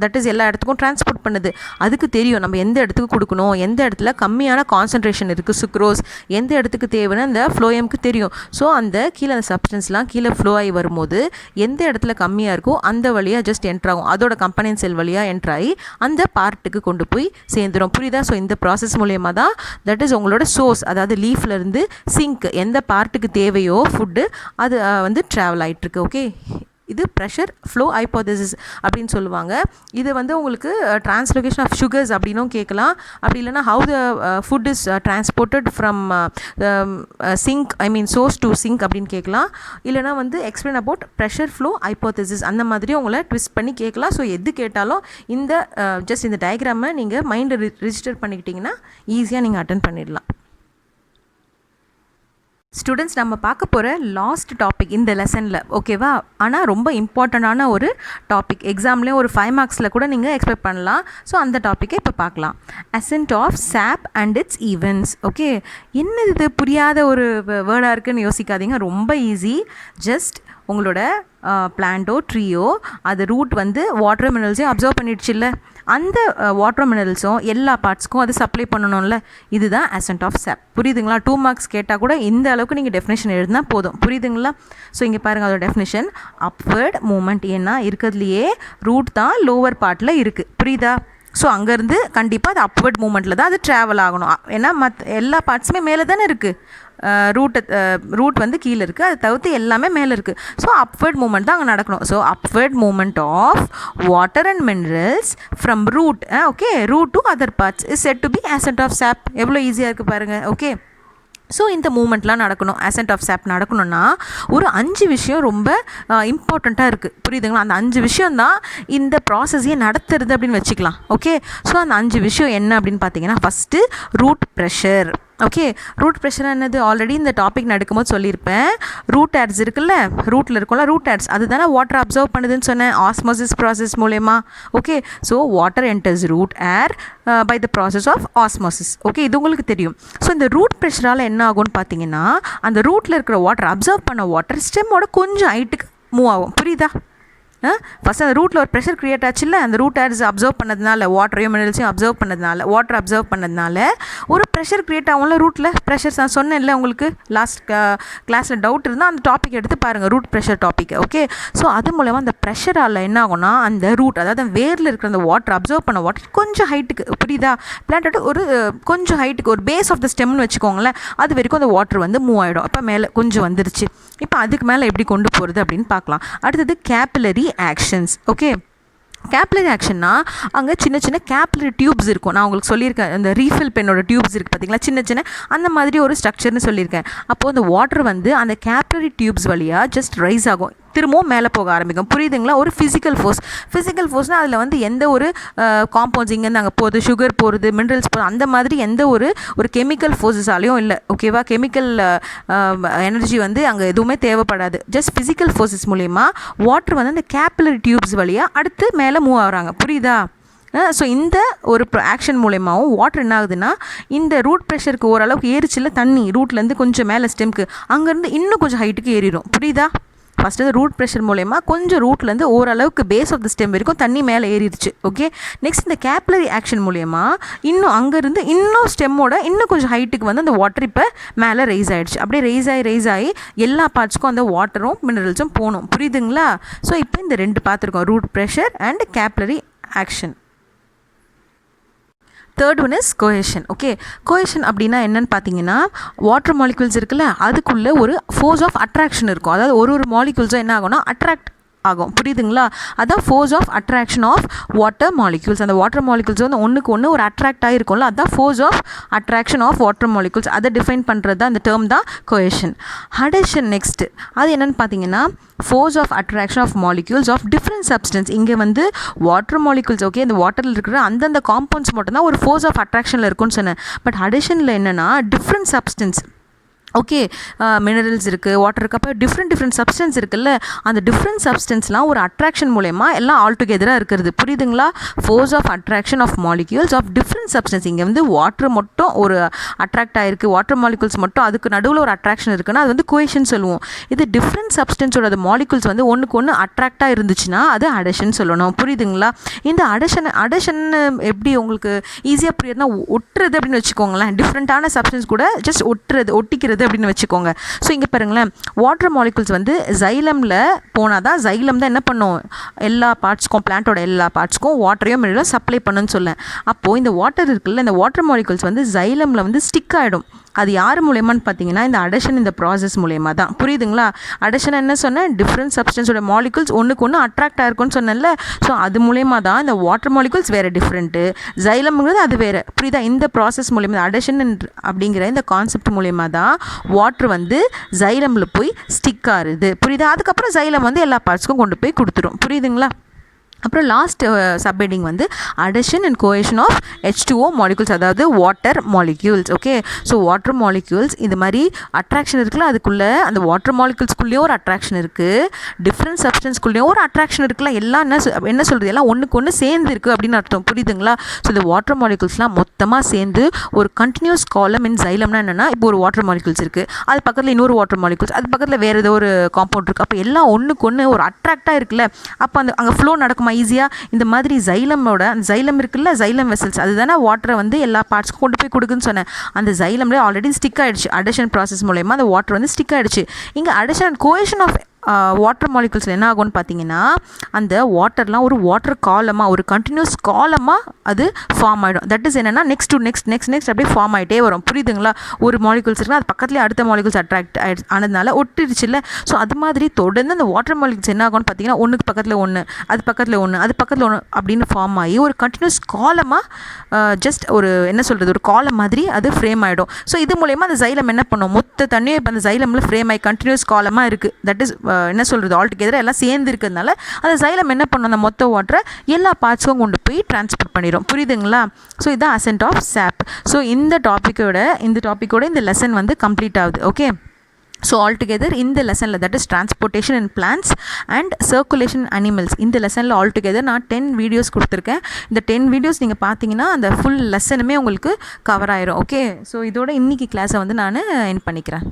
தட் இஸ் எல்லா இடத்துக்கும் ட்ரான்ஸ்போர்ட் பண்ணுது. அதுக்கு தெரியும் நம்ம எந்த இடத்துக்கு கொடுக்கணும், எந்த இடத்துல கம்மியான கான்சன்ட்ரேஷன் இருக்குது சுக்ரோஸ், எந்த இடத்துக்கு தேவைன்னு அந்த ஃப்ளோயம்க்கு தெரியும். ஸோ அந்த கீழே அந்த சப்ஸ்டன்ஸ்லாம் கீழே ஃப்ளோ ஆகி வரும்போது எந்த இடத்துல கம்மியாக இருக்கோ அந்த வழியாக ஜஸ்ட் என்ட்ராகும், அதோட கம்பெனியன் செல் வழியாக என்ட்ராகி அந்த பார்ட்டுக்கு கொண்டு போய் சேர்ந்துடும். புரியுதா? ஸோ இந்த ப்ராசஸ் மூலயமா தான் தட் இஸ் உங்களோட சோர்ஸ், அதாவது லீஃப்லேருந்து சிங்க் எந்த பார்ட்டுக்கு தேவையோ ஃபுட்டு அது வந்து ட்ராவல் ஆகிட்டுருக்கு. ஓகே, இது ப்ரெஷர் ஃப்ளோ ஹைப்போதசிஸ் அப்படின்னு சொல்லுவாங்க. இது வந்து உங்களுக்கு டிரான்ஸ்லோகேஷன் ஆஃப் சுகர்ஸ் அப்படின்னும் கேட்கலாம். அப்படி இல்லைனா how the food is transported from sink source to sink அப்படின்னு கேட்கலாம். இல்லைனா வந்து explain about pressure flow hypothesis அந்த மாதிரி உங்களை ட்விஸ்ட் பண்ணி கேட்கலாம். ஸோ எது கேட்டாலும் இந்த ஜஸ்ட் இந்த டயக்ராமை நீங்கள் மைண்டை ரிஜிஸ்டர் பண்ணிக்கிட்டிங்கன்னா ஈஸியாக நீங்கள் அட்டன் பண்ணிடலாம். ஸ்டூடெண்ட்ஸ், நம்ம பார்க்க போகிற லாஸ்ட் டாபிக் இந்த லெசனில், ஓகேவா? ஆனால் ரொம்ப இம்பார்ட்டண்ட்டான ஒரு டாபிக், எக்ஸாம்லேயும் ஒரு 5 மார்க்ஸில் கூட நீங்கள் எக்ஸ்பெக்ட் பண்ணலாம். ஸோ அந்த டாப்பிக்கை இப்போ பார்க்கலாம். அசென்ட் ஆஃப் சாப் அண்ட் இட்ஸ் ஈவெண்ட்ஸ். ஓகே, என்னது இது புரியாத ஒரு வேர்டாக இருக்குதுன்னு யோசிக்காதீங்க, ரொம்ப ஈஸி. ஜஸ்ட் உங்களோட பிளான்ட்டோ ட்ரீயோ அது ரூட் வந்து வாட்டர் மினரல்ஸையும் அப்சர்வ் பண்ணிடுச்சு இல்லை, அந்த வாட்டர் மினரல்ஸும் எல்லா பார்ட்ஸ்க்கும் அது சப்ளை பண்ணணும்ல, இதுதான் அசென்ட் ஆஃப் சாப். புரியுதுங்களா? 2 மார்க்ஸ் கேட்டால் கூட இந்த அளவுக்கு நீங்கள் டெஃபினேஷன் எழுதினா போதும். புரியுதுங்களா? ஸோ இங்கே பாருங்கள் அதோட டெஃபினேஷன், அப்வர்ட் மூமெண்ட். ஏன்னா இருக்கிறதுலையே ரூட் தான் லோவர் பார்ட்டில் இருக்குது. புரியுதா? ஸோ அங்கேருந்து கண்டிப்பாக அது அப்வர்ட் மூமெண்ட்டில் தான் அது ட்ராவல் ஆகணும். ஏன்னா எல்லா பார்ட்ஸுமே மேலே தானே இருக்குது. ரூட் வந்து கீழே இருக்குது, அதை தவிர்த்து எல்லாமே மேலே இருக்குது. ஸோ அப்வர்ட் மூமெண்ட் தான் அங்கே நடக்கணும். So upward movement of water and minerals from root, okay, root to other parts is said to be ascent of sap. எவ்வளோ ஈஸியாக இருக்குது பாருங்கள். ஓகே, ஸோ இந்த மூமெண்ட்லாம் நடக்கணும், அசென்ட் ஆஃப் சாப் நடக்கணும்னா ஒரு 5 விஷயம் ரொம்ப இம்பார்ட்டண்ட்டாக இருக்குது. புரியுதுங்களா? அந்த 5 விஷயந்தான் இந்த ப்ராசஸையே நடத்துறது அப்படின்னு வச்சுக்கலாம். ஓகே, ஸோ அந்த 5 விஷயம் என்ன அப்படின்னு பார்த்தீங்கன்னா, first root pressure. Okay, root pressure என்னது ஆல்ரெடி இந்த டாபிக் நடக்கும்போது சொல்லியிருப்பேன். ரூட் ஏர்ஸ் இருக்குல்ல, ரூட்டில் இருக்கும்ல ரூட் ஏர்ஸ், அது தானே வாட்டர் அப்சர்வ் பண்ணுதுன்னு சொன்னேன் ஆஸ்மோசிஸ் ப்ராசஸ் மூலயமா. Okay, so water enters root hair by the process of osmosis. Okay, இது உங்களுக்கு தெரியும். ஸோ இந்த ரூட் ப்ரெஷரால் என்ன ஆகும்னு பார்த்தீங்கன்னா, அந்த ரூட்டில் இருக்கிற வாட்டர் அப்சர்வ் பண்ண வாட்டர் ஸ்டெம்மோட கொஞ்சம் ஹைட்டுக்கு மூவ் ஆகும். புரியுதா? ஃபஸ்ட் அந்த ரூட்டில் ஒரு ப்ரெஷர் க்ரியேட் ஆச்சுல்ல, அந்த ரூட் ஏர்ஸ் அப்சர்வ் பண்ணதுனால, வாட்டரையும் மினரல்ஸையும் அப்சர்வ் பண்ணதுனால, வாட்டர் அப்சர்வ் பண்ணதுனால ஒரு ப்ரெஷர் க்ரியேட் ஆகும்ல ரூட்டில். ப்ரெஷர்ஸ் நான் சொன்னேன்ல உங்களுக்கு லாஸ்ட் கிளாஸில் டவுட் இருந்தால் அந்த டாபிக் எடுத்து பாருங்கள், root pressure topic. Okay, so அது மூலமாக அந்த ப்ரெஷரால் என்ன ஆகும்னா, அந்த ரூட் அதாவது வேரில் இருக்கிற அந்த வாட்டர் அப்சர்வ் பண்ண வாட்டர் கொஞ்சம் ஹைட்டுக்கு, புரியுதா, பிளான்ட்டோட ஒரு கொஞ்சம் ஹைட்டுக்கு, ஒரு பேஸ் ஆஃப் த ஸ்டெம்னு வச்சுக்கோங்களேன், அது வரைக்கும் அந்த வாட்டர் வந்து மூவ் ஆகிடும். அப்போ மேலே கொஞ்சம் வந்துருச்சு. இப்போ அதுக்கு மேலே எப்படி கொண்டு போகிறது அப்படின்னு பார்க்கலாம். அடுத்தது கேபிலரி ஆக்ஷன்ஸ். ஓகே, கேப்லரி ஆக்ஷன்னா அங்கே சின்ன சின்ன கேப்லரி டியூப்ஸ் இருக்கும். நான் உங்களுக்கு சொல்லியிருக்கேன், இந்த ரீஃபில் பென்னோட டியூப்ஸ் இருக்குது பார்த்தீங்களா, சின்ன சின்ன அந்த மாதிரி ஒரு ஸ்ட்ரக்சர்னு சொல்லியிருக்கேன். அப்போது அந்த வாட்டர் வந்து அந்த கேப்லரி டியூப்ஸ் வழியாக ஜஸ்ட் ரைஸ் ஆகும், திரும்பவும் மேலே போக ஆரம்பிக்கும். புரியுதுங்களா? ஒரு ஃபிசிக்கல் ஃபோர்ஸ்னால் அதில் வந்து எந்த ஒரு காம்பவுண்ட்ஸ் இங்கேருந்து அங்கே போகுது, சுகர் போகிறது, மினரல்ஸ் போகுது, அந்த மாதிரி எந்த ஒரு கெமிக்கல் ஃபோர்ஸஸாலையும் இல்லை. ஓகேவா? கெமிக்கல் எனர்ஜி வந்து அங்கே எதுவுமே தேவைப்படாது. ஜஸ்ட் ஃபிசிக்கல் ஃபோர்ஸஸ் மூலயமா வாட்டர் வந்து அந்த கேப்லரி டியூப்ஸ் வழியாக அடுத்து மேலே மூவ் ஆகுறாங்க. புரியுதா? ஸோ இந்த ஒரு ஆக்ஷன் மூலயமாவும் வாட்டர் என்ன ஆகுதுன்னா, இந்த ரூட் ப்ரெஷருக்கு ஓரளவுக்கு ஏறிச்சில்ல தண்ணி, ரூட்லேருந்து கொஞ்சம் மேலே ஸ்டெம்க்கு, அங்கேருந்து இன்னும் கொஞ்சம் ஹைட்டுக்கு ஏறிடும். புரியுதா? ஃபஸ்ட்டு ரூட் ப்ரெஷர் மூலயமா கொஞ்சம் ரூட்லேருந்து ஓரளவுக்கு பேஸ் ஆஃப் த ஸ்டெம் வரைக்கும் தண்ணி மேலே ஏறிடுச்சு. ஓகே, நெக்ஸ்ட் இந்த கேப்லரி ஆக்ஷன் மூலயமா இன்னும் அங்கேருந்து இன்னும் ஸ்டெம்மோட இன்னும் கொஞ்சம் ஹைட்டுக்கு வந்து அந்த வாட்டர் இப்போ மேலே ரைஸ் ஆகிடுச்சு. அப்படியே ரைஸ் ஆகி எல்லா பார்ட்ஸ்க்கும் அந்த வாட்டரும் மினரல்ஸும் போகணும். புரியுதுங்களா? ஸோ இப்போ இந்த 2 பார்த்துருக்கோம், root pressure and capillary action. Third one is cohesion. Okay, cohesion அப்படின்னா என்னென்னு பார்த்தீங்கன்னா, வாட்டர் மாலிகுல்ஸ் இருக்குல்ல, அதுக்குள்ளே ஒரு ஃபோர்ஸ் ஆஃப் அட்ராக்ஷன் இருக்கும். அதாவது ஒரு மாலிகுல்ஸும் என்ன ஆகும்னா அட்ராக்ட் ஆகும். புரியுதுங்களா? அதான் force of attraction of water molecules. அந்த வாட்டர் மாலிகுல்ஸ் வந்து ஒன்றுக்கு ஒன்று ஒரு அட்ராக்ட் ஆகிருக்கும்ல, அதுதான் force of attraction of water molecules. அதை டிஃபைன் பண்ணுறது தான் அந்த டேர்ம் தான் கோஹெஷன். அடேஷன் நெக்ஸ்ட்டு அது என்னென்னு பார்த்தீங்கன்னா, force of attraction of molecules of different substance. இங்கே வந்து வாட்டர் மாலிகுல்ஸ், ஓகே, இந்த வாட்டரில் இருக்கிற அந்தந்த காம்பவுண்ட்ஸ் மட்டும் தான் ஒரு ஃபோர்ஸ் ஆஃப் அட்ராக்ஷனில் இருக்குன்னு சொன்னேன். பட் அடிஷனில் என்னென்னா டிஃப்ரெண்ட் சப்ஸ்டன்ஸ், ஓகே, மினரல்ஸ் இருக்குது, வாட்டர் இருக்குது, அப்போ டிஃப்ரெண்ட் சப்ஸ்டன்ஸ் இருக்குல்ல, அந்த டிஃப்ரெண்ட் சப்ஸ்டன்ஸ்லாம் ஒரு அட்ராக்ஷன் மூலயமா எல்லாம் ஆல் டுகெதராக இருக்கிறது. புரியுதுங்களா? Force of attraction of molecules of different substance. இங்கே வந்து வாட்டர் மட்டும் ஒரு அட்ராக்ட் ஆகிருக்கு, வாட்டர் மாலிகுல்ஸ் மட்டும் அதுக்கு நடுவில் ஒரு அட்ராக்ஷன் இருக்குன்னா அது வந்து கோஹெஷன் சொல்லுவோம். இது டிஃப்ரெண்ட் சப்ஸ்டன்ஸோட மாலிகுல்ஸ் வந்து ஒன்றுக்கு ஒன்று அட்ராக்டாக இருந்துச்சுன்னா அது அடேஷன் சொல்லணும். புரியுதுங்களா? இந்த அடேஷன் எப்படி உங்களுக்கு ஈஸியாக புரியுதுன்னா, ஒட்டுறது அப்படின்னு வச்சுக்கோங்களேன். டிஃப்ரெண்ட்டான சப்ஸ்டன்ஸ் கூட ஜஸ்ட் ஒட்டிக்கிறது அப்படின்னு வச்சுக்கோங்க. ஸோ இங்கே பாருங்களேன், வாட்டர் மாலிகுல்ஸ் வந்து ஜைலமில் போனால் தான், ஜைலம் தான் என்ன பண்ணும், எல்லா பார்ட்ஸ்க்கும், பிளான்ட்டோட எல்லா பார்ட்ஸ்க்கும் வாட்டரையும் மினரலும் சப்ளை பண்ணுன்னு சொல்லேன். அப்போது இந்த வாட்டர் இருக்குல்ல, இந்த வாட்டர் மாலிகுல்ஸ் வந்து ஜைலமில் வந்து ஸ்டிக் ஆகிடும். அது யார் மூலயமான்னு பார்த்தீங்கன்னா, இந்த அடேஷன், இந்த ப்ராசஸ் மூலயமா தான். புரியுதுங்களா? அடேஷன் என்ன சொன்னேன், டிஃப்ரெண்ட் சப்ஸ்டன்ஸோட மாலிகுல்ஸ் ஒன்றுக்கு ஒன்று அட்ராக்ட் ஆகிருக்குன்னு சொன்னேன்ல. ஸோ அது மூலயமா தான் இந்த வாட்டர் மாலிகுல்ஸ் வேறு டிஃப்ரெண்ட்டு, ஜைலம்ங்கிறது அது வேறு. புரியுதா? இந்த ப்ராசஸ் மூலயமா, அடேஷன் அப்படிங்கிற இந்த கான்செப்ட் மூலயமா தான் வாட்டர் வந்து ஜைலமில் போய் ஸ்டிக் ஆகுது. புரியுதா? அதுக்கப்புறம் ஜைலம் வந்து எல்லா பார்ட்ஸ்க்கும் கொண்டு போய் கொடுத்துரும். புரியுதுங்களா? அப்புறம் லாஸ்ட் சப்ஹெட்டிங் வந்து adhesion and cohesion of H2O molecules, அதாவது water molecules. Okay, so water molecules இது மாதிரி அட்ராக்ஷன் இருக்குல்ல, அதுக்குள்ளே அந்த வாட்டர் மாலிகுல்ஸ்குள்ளேயும் ஒரு அட்ராக்ஷன் இருக்குது, டிஃப்ரெண்ட் சப்ஸ்டன்ஸ்குள்ளேயும் ஒரு அட்ராக்ஷன் இருக்குல்ல, எல்லாம் என்ன சொல்கிறது, எல்லாம் ஒன்றுக்கு ஒன்று சேர்ந்து இருக்குது அப்படின்னு அர்த்தம். புரியுதுங்களா? ஸோ இந்த வாட்டர் மாலிகுல்ஸ்லாம் மொத்தமாக சேர்ந்து ஒரு கண்டினியூஸ் காலம் இன் ஜைலம்னா என்னென்னா, இப்போ ஒரு வாட்டர் மாலிகுல்ஸ் இருக்குது, அது பக்கத்தில் இன்னொரு வாட்டர் மாலிகுல்ஸ், அது பக்கத்தில் வேறு ஏதோ ஒரு காம்பவுண்ட் இருக்குது, அப்போ எல்லாம் ஒன்றுக்கு ஒன்று ஒரு அட்ராக்டாக இருக்குல்ல, அப்போ அங்கே ஃப்ளோ நடக்குமா நம்ம ஈஸியாக இந்த மாதிரி ஜைலமோட ஜைலம் இருக்குல்ல, ஜைலம் வெசல்ஸ் அதுதானே வாட்டரை வந்து எல்லா பார்ட்ஸ்க்கும் கொண்டு போய் கொடுக்குன்னு சொன்னேன். அந்த ஜைலம்லேயே ஆல்ரெடி ஸ்டிக் ஆகிடுச்சு, அடிஷன் ப்ராசஸ் மூலயமா அந்த வாட்டர் வந்து ஸ்டிக் ஆகிடுச்சு. இங்கே அடிஷன் கோயேஷன் ஆஃப் வாட்டர் மாலிகுல்ஸில் என்ன ஆகும்னு பார்த்தீங்கன்னா, அந்த வாட்டர்லாம் ஒரு வாட்டர் காலமாக, ஒரு கண்டினியூஸ் காலமாக அது ஃபார்ம் ஆகிடும். தட் இஸ் என்னென்னா next to next next next அப்படியே ஃபார்ம் ஆகிட்டே வரும். புரியுதுங்களா? ஒரு மாலிகுல்ஸ் இருக்குன்னா அது பக்கத்துலேயே அடுத்த மாலிகுல்ஸ் அட்ராக்ட் ஆனதுனால ஒட்டிடுச்சு இல்லை. ஸோ அது மாதிரி தொடர்ந்து அந்த வாட்டர் மாலிகுல்ஸ் என்ன ஆகும்னு பார்த்தீங்கன்னா, ஒன்றுக்கு பக்கத்தில் ஒன்று, அது பக்கத்தில் ஒன்று, அது பக்கத்தில் ஒன்று அப்படின்னு ஃபார்ம் ஆகி ஒரு கண்டினியூஸ் காலமாக ஜஸ்ட் ஒரு என்ன சொல்கிறது, ஒரு காலம் மாதிரி அது ஃப்ரேம் ஆகிடும். ஸோ இது மூலயமா அந்த ஜைலம் என்ன பண்ணும், மொத்த தண்ணியும் இப்போ அந்த ஜைலமில் ஃப்ரேம் ஆகி கண்டினியூஸ் காலமாக இருக்குது. தட் இஸ் என்ன சொல்கிறது, ஆல் டுகெதர் எல்லாம் சேர்ந்து இருக்கிறதுனால அந்த ஜைலம் என்ன பண்ணும், அந்த மொத்த வாட்டரை எல்லா பார்ட்ஸுக்கும் கொண்டு போய் டிரான்ஸ்போர்ட் பண்ணிடும். புரியுதுங்களா? ஸோ இதுதான் அசென்ட் ஆஃப் சாப். ஸோ இந்த டாப்பிக்கோட இந்த லெசன் வந்து கம்ப்ளீட் ஆகுது. ஓகே, ஸோ ஆல் டுகெதர் இந்த லெசனில், that is transportation in plants and circulation animals, இந்த லெசனில் ஆல் டுகெதர் நான் 10 வீடியோஸ் கொடுத்துருக்கேன். இந்த 10 வீடியோஸ் நீங்கள் பார்த்தீங்கன்னா அந்த ஃபுல் லெசனுமே உங்களுக்கு கவர் ஆயிரும். ஓகே, ஸோ இதோட இன்றைக்கி கிளாஸை வந்து நான் எண்ட் பண்ணிக்கிறேன்.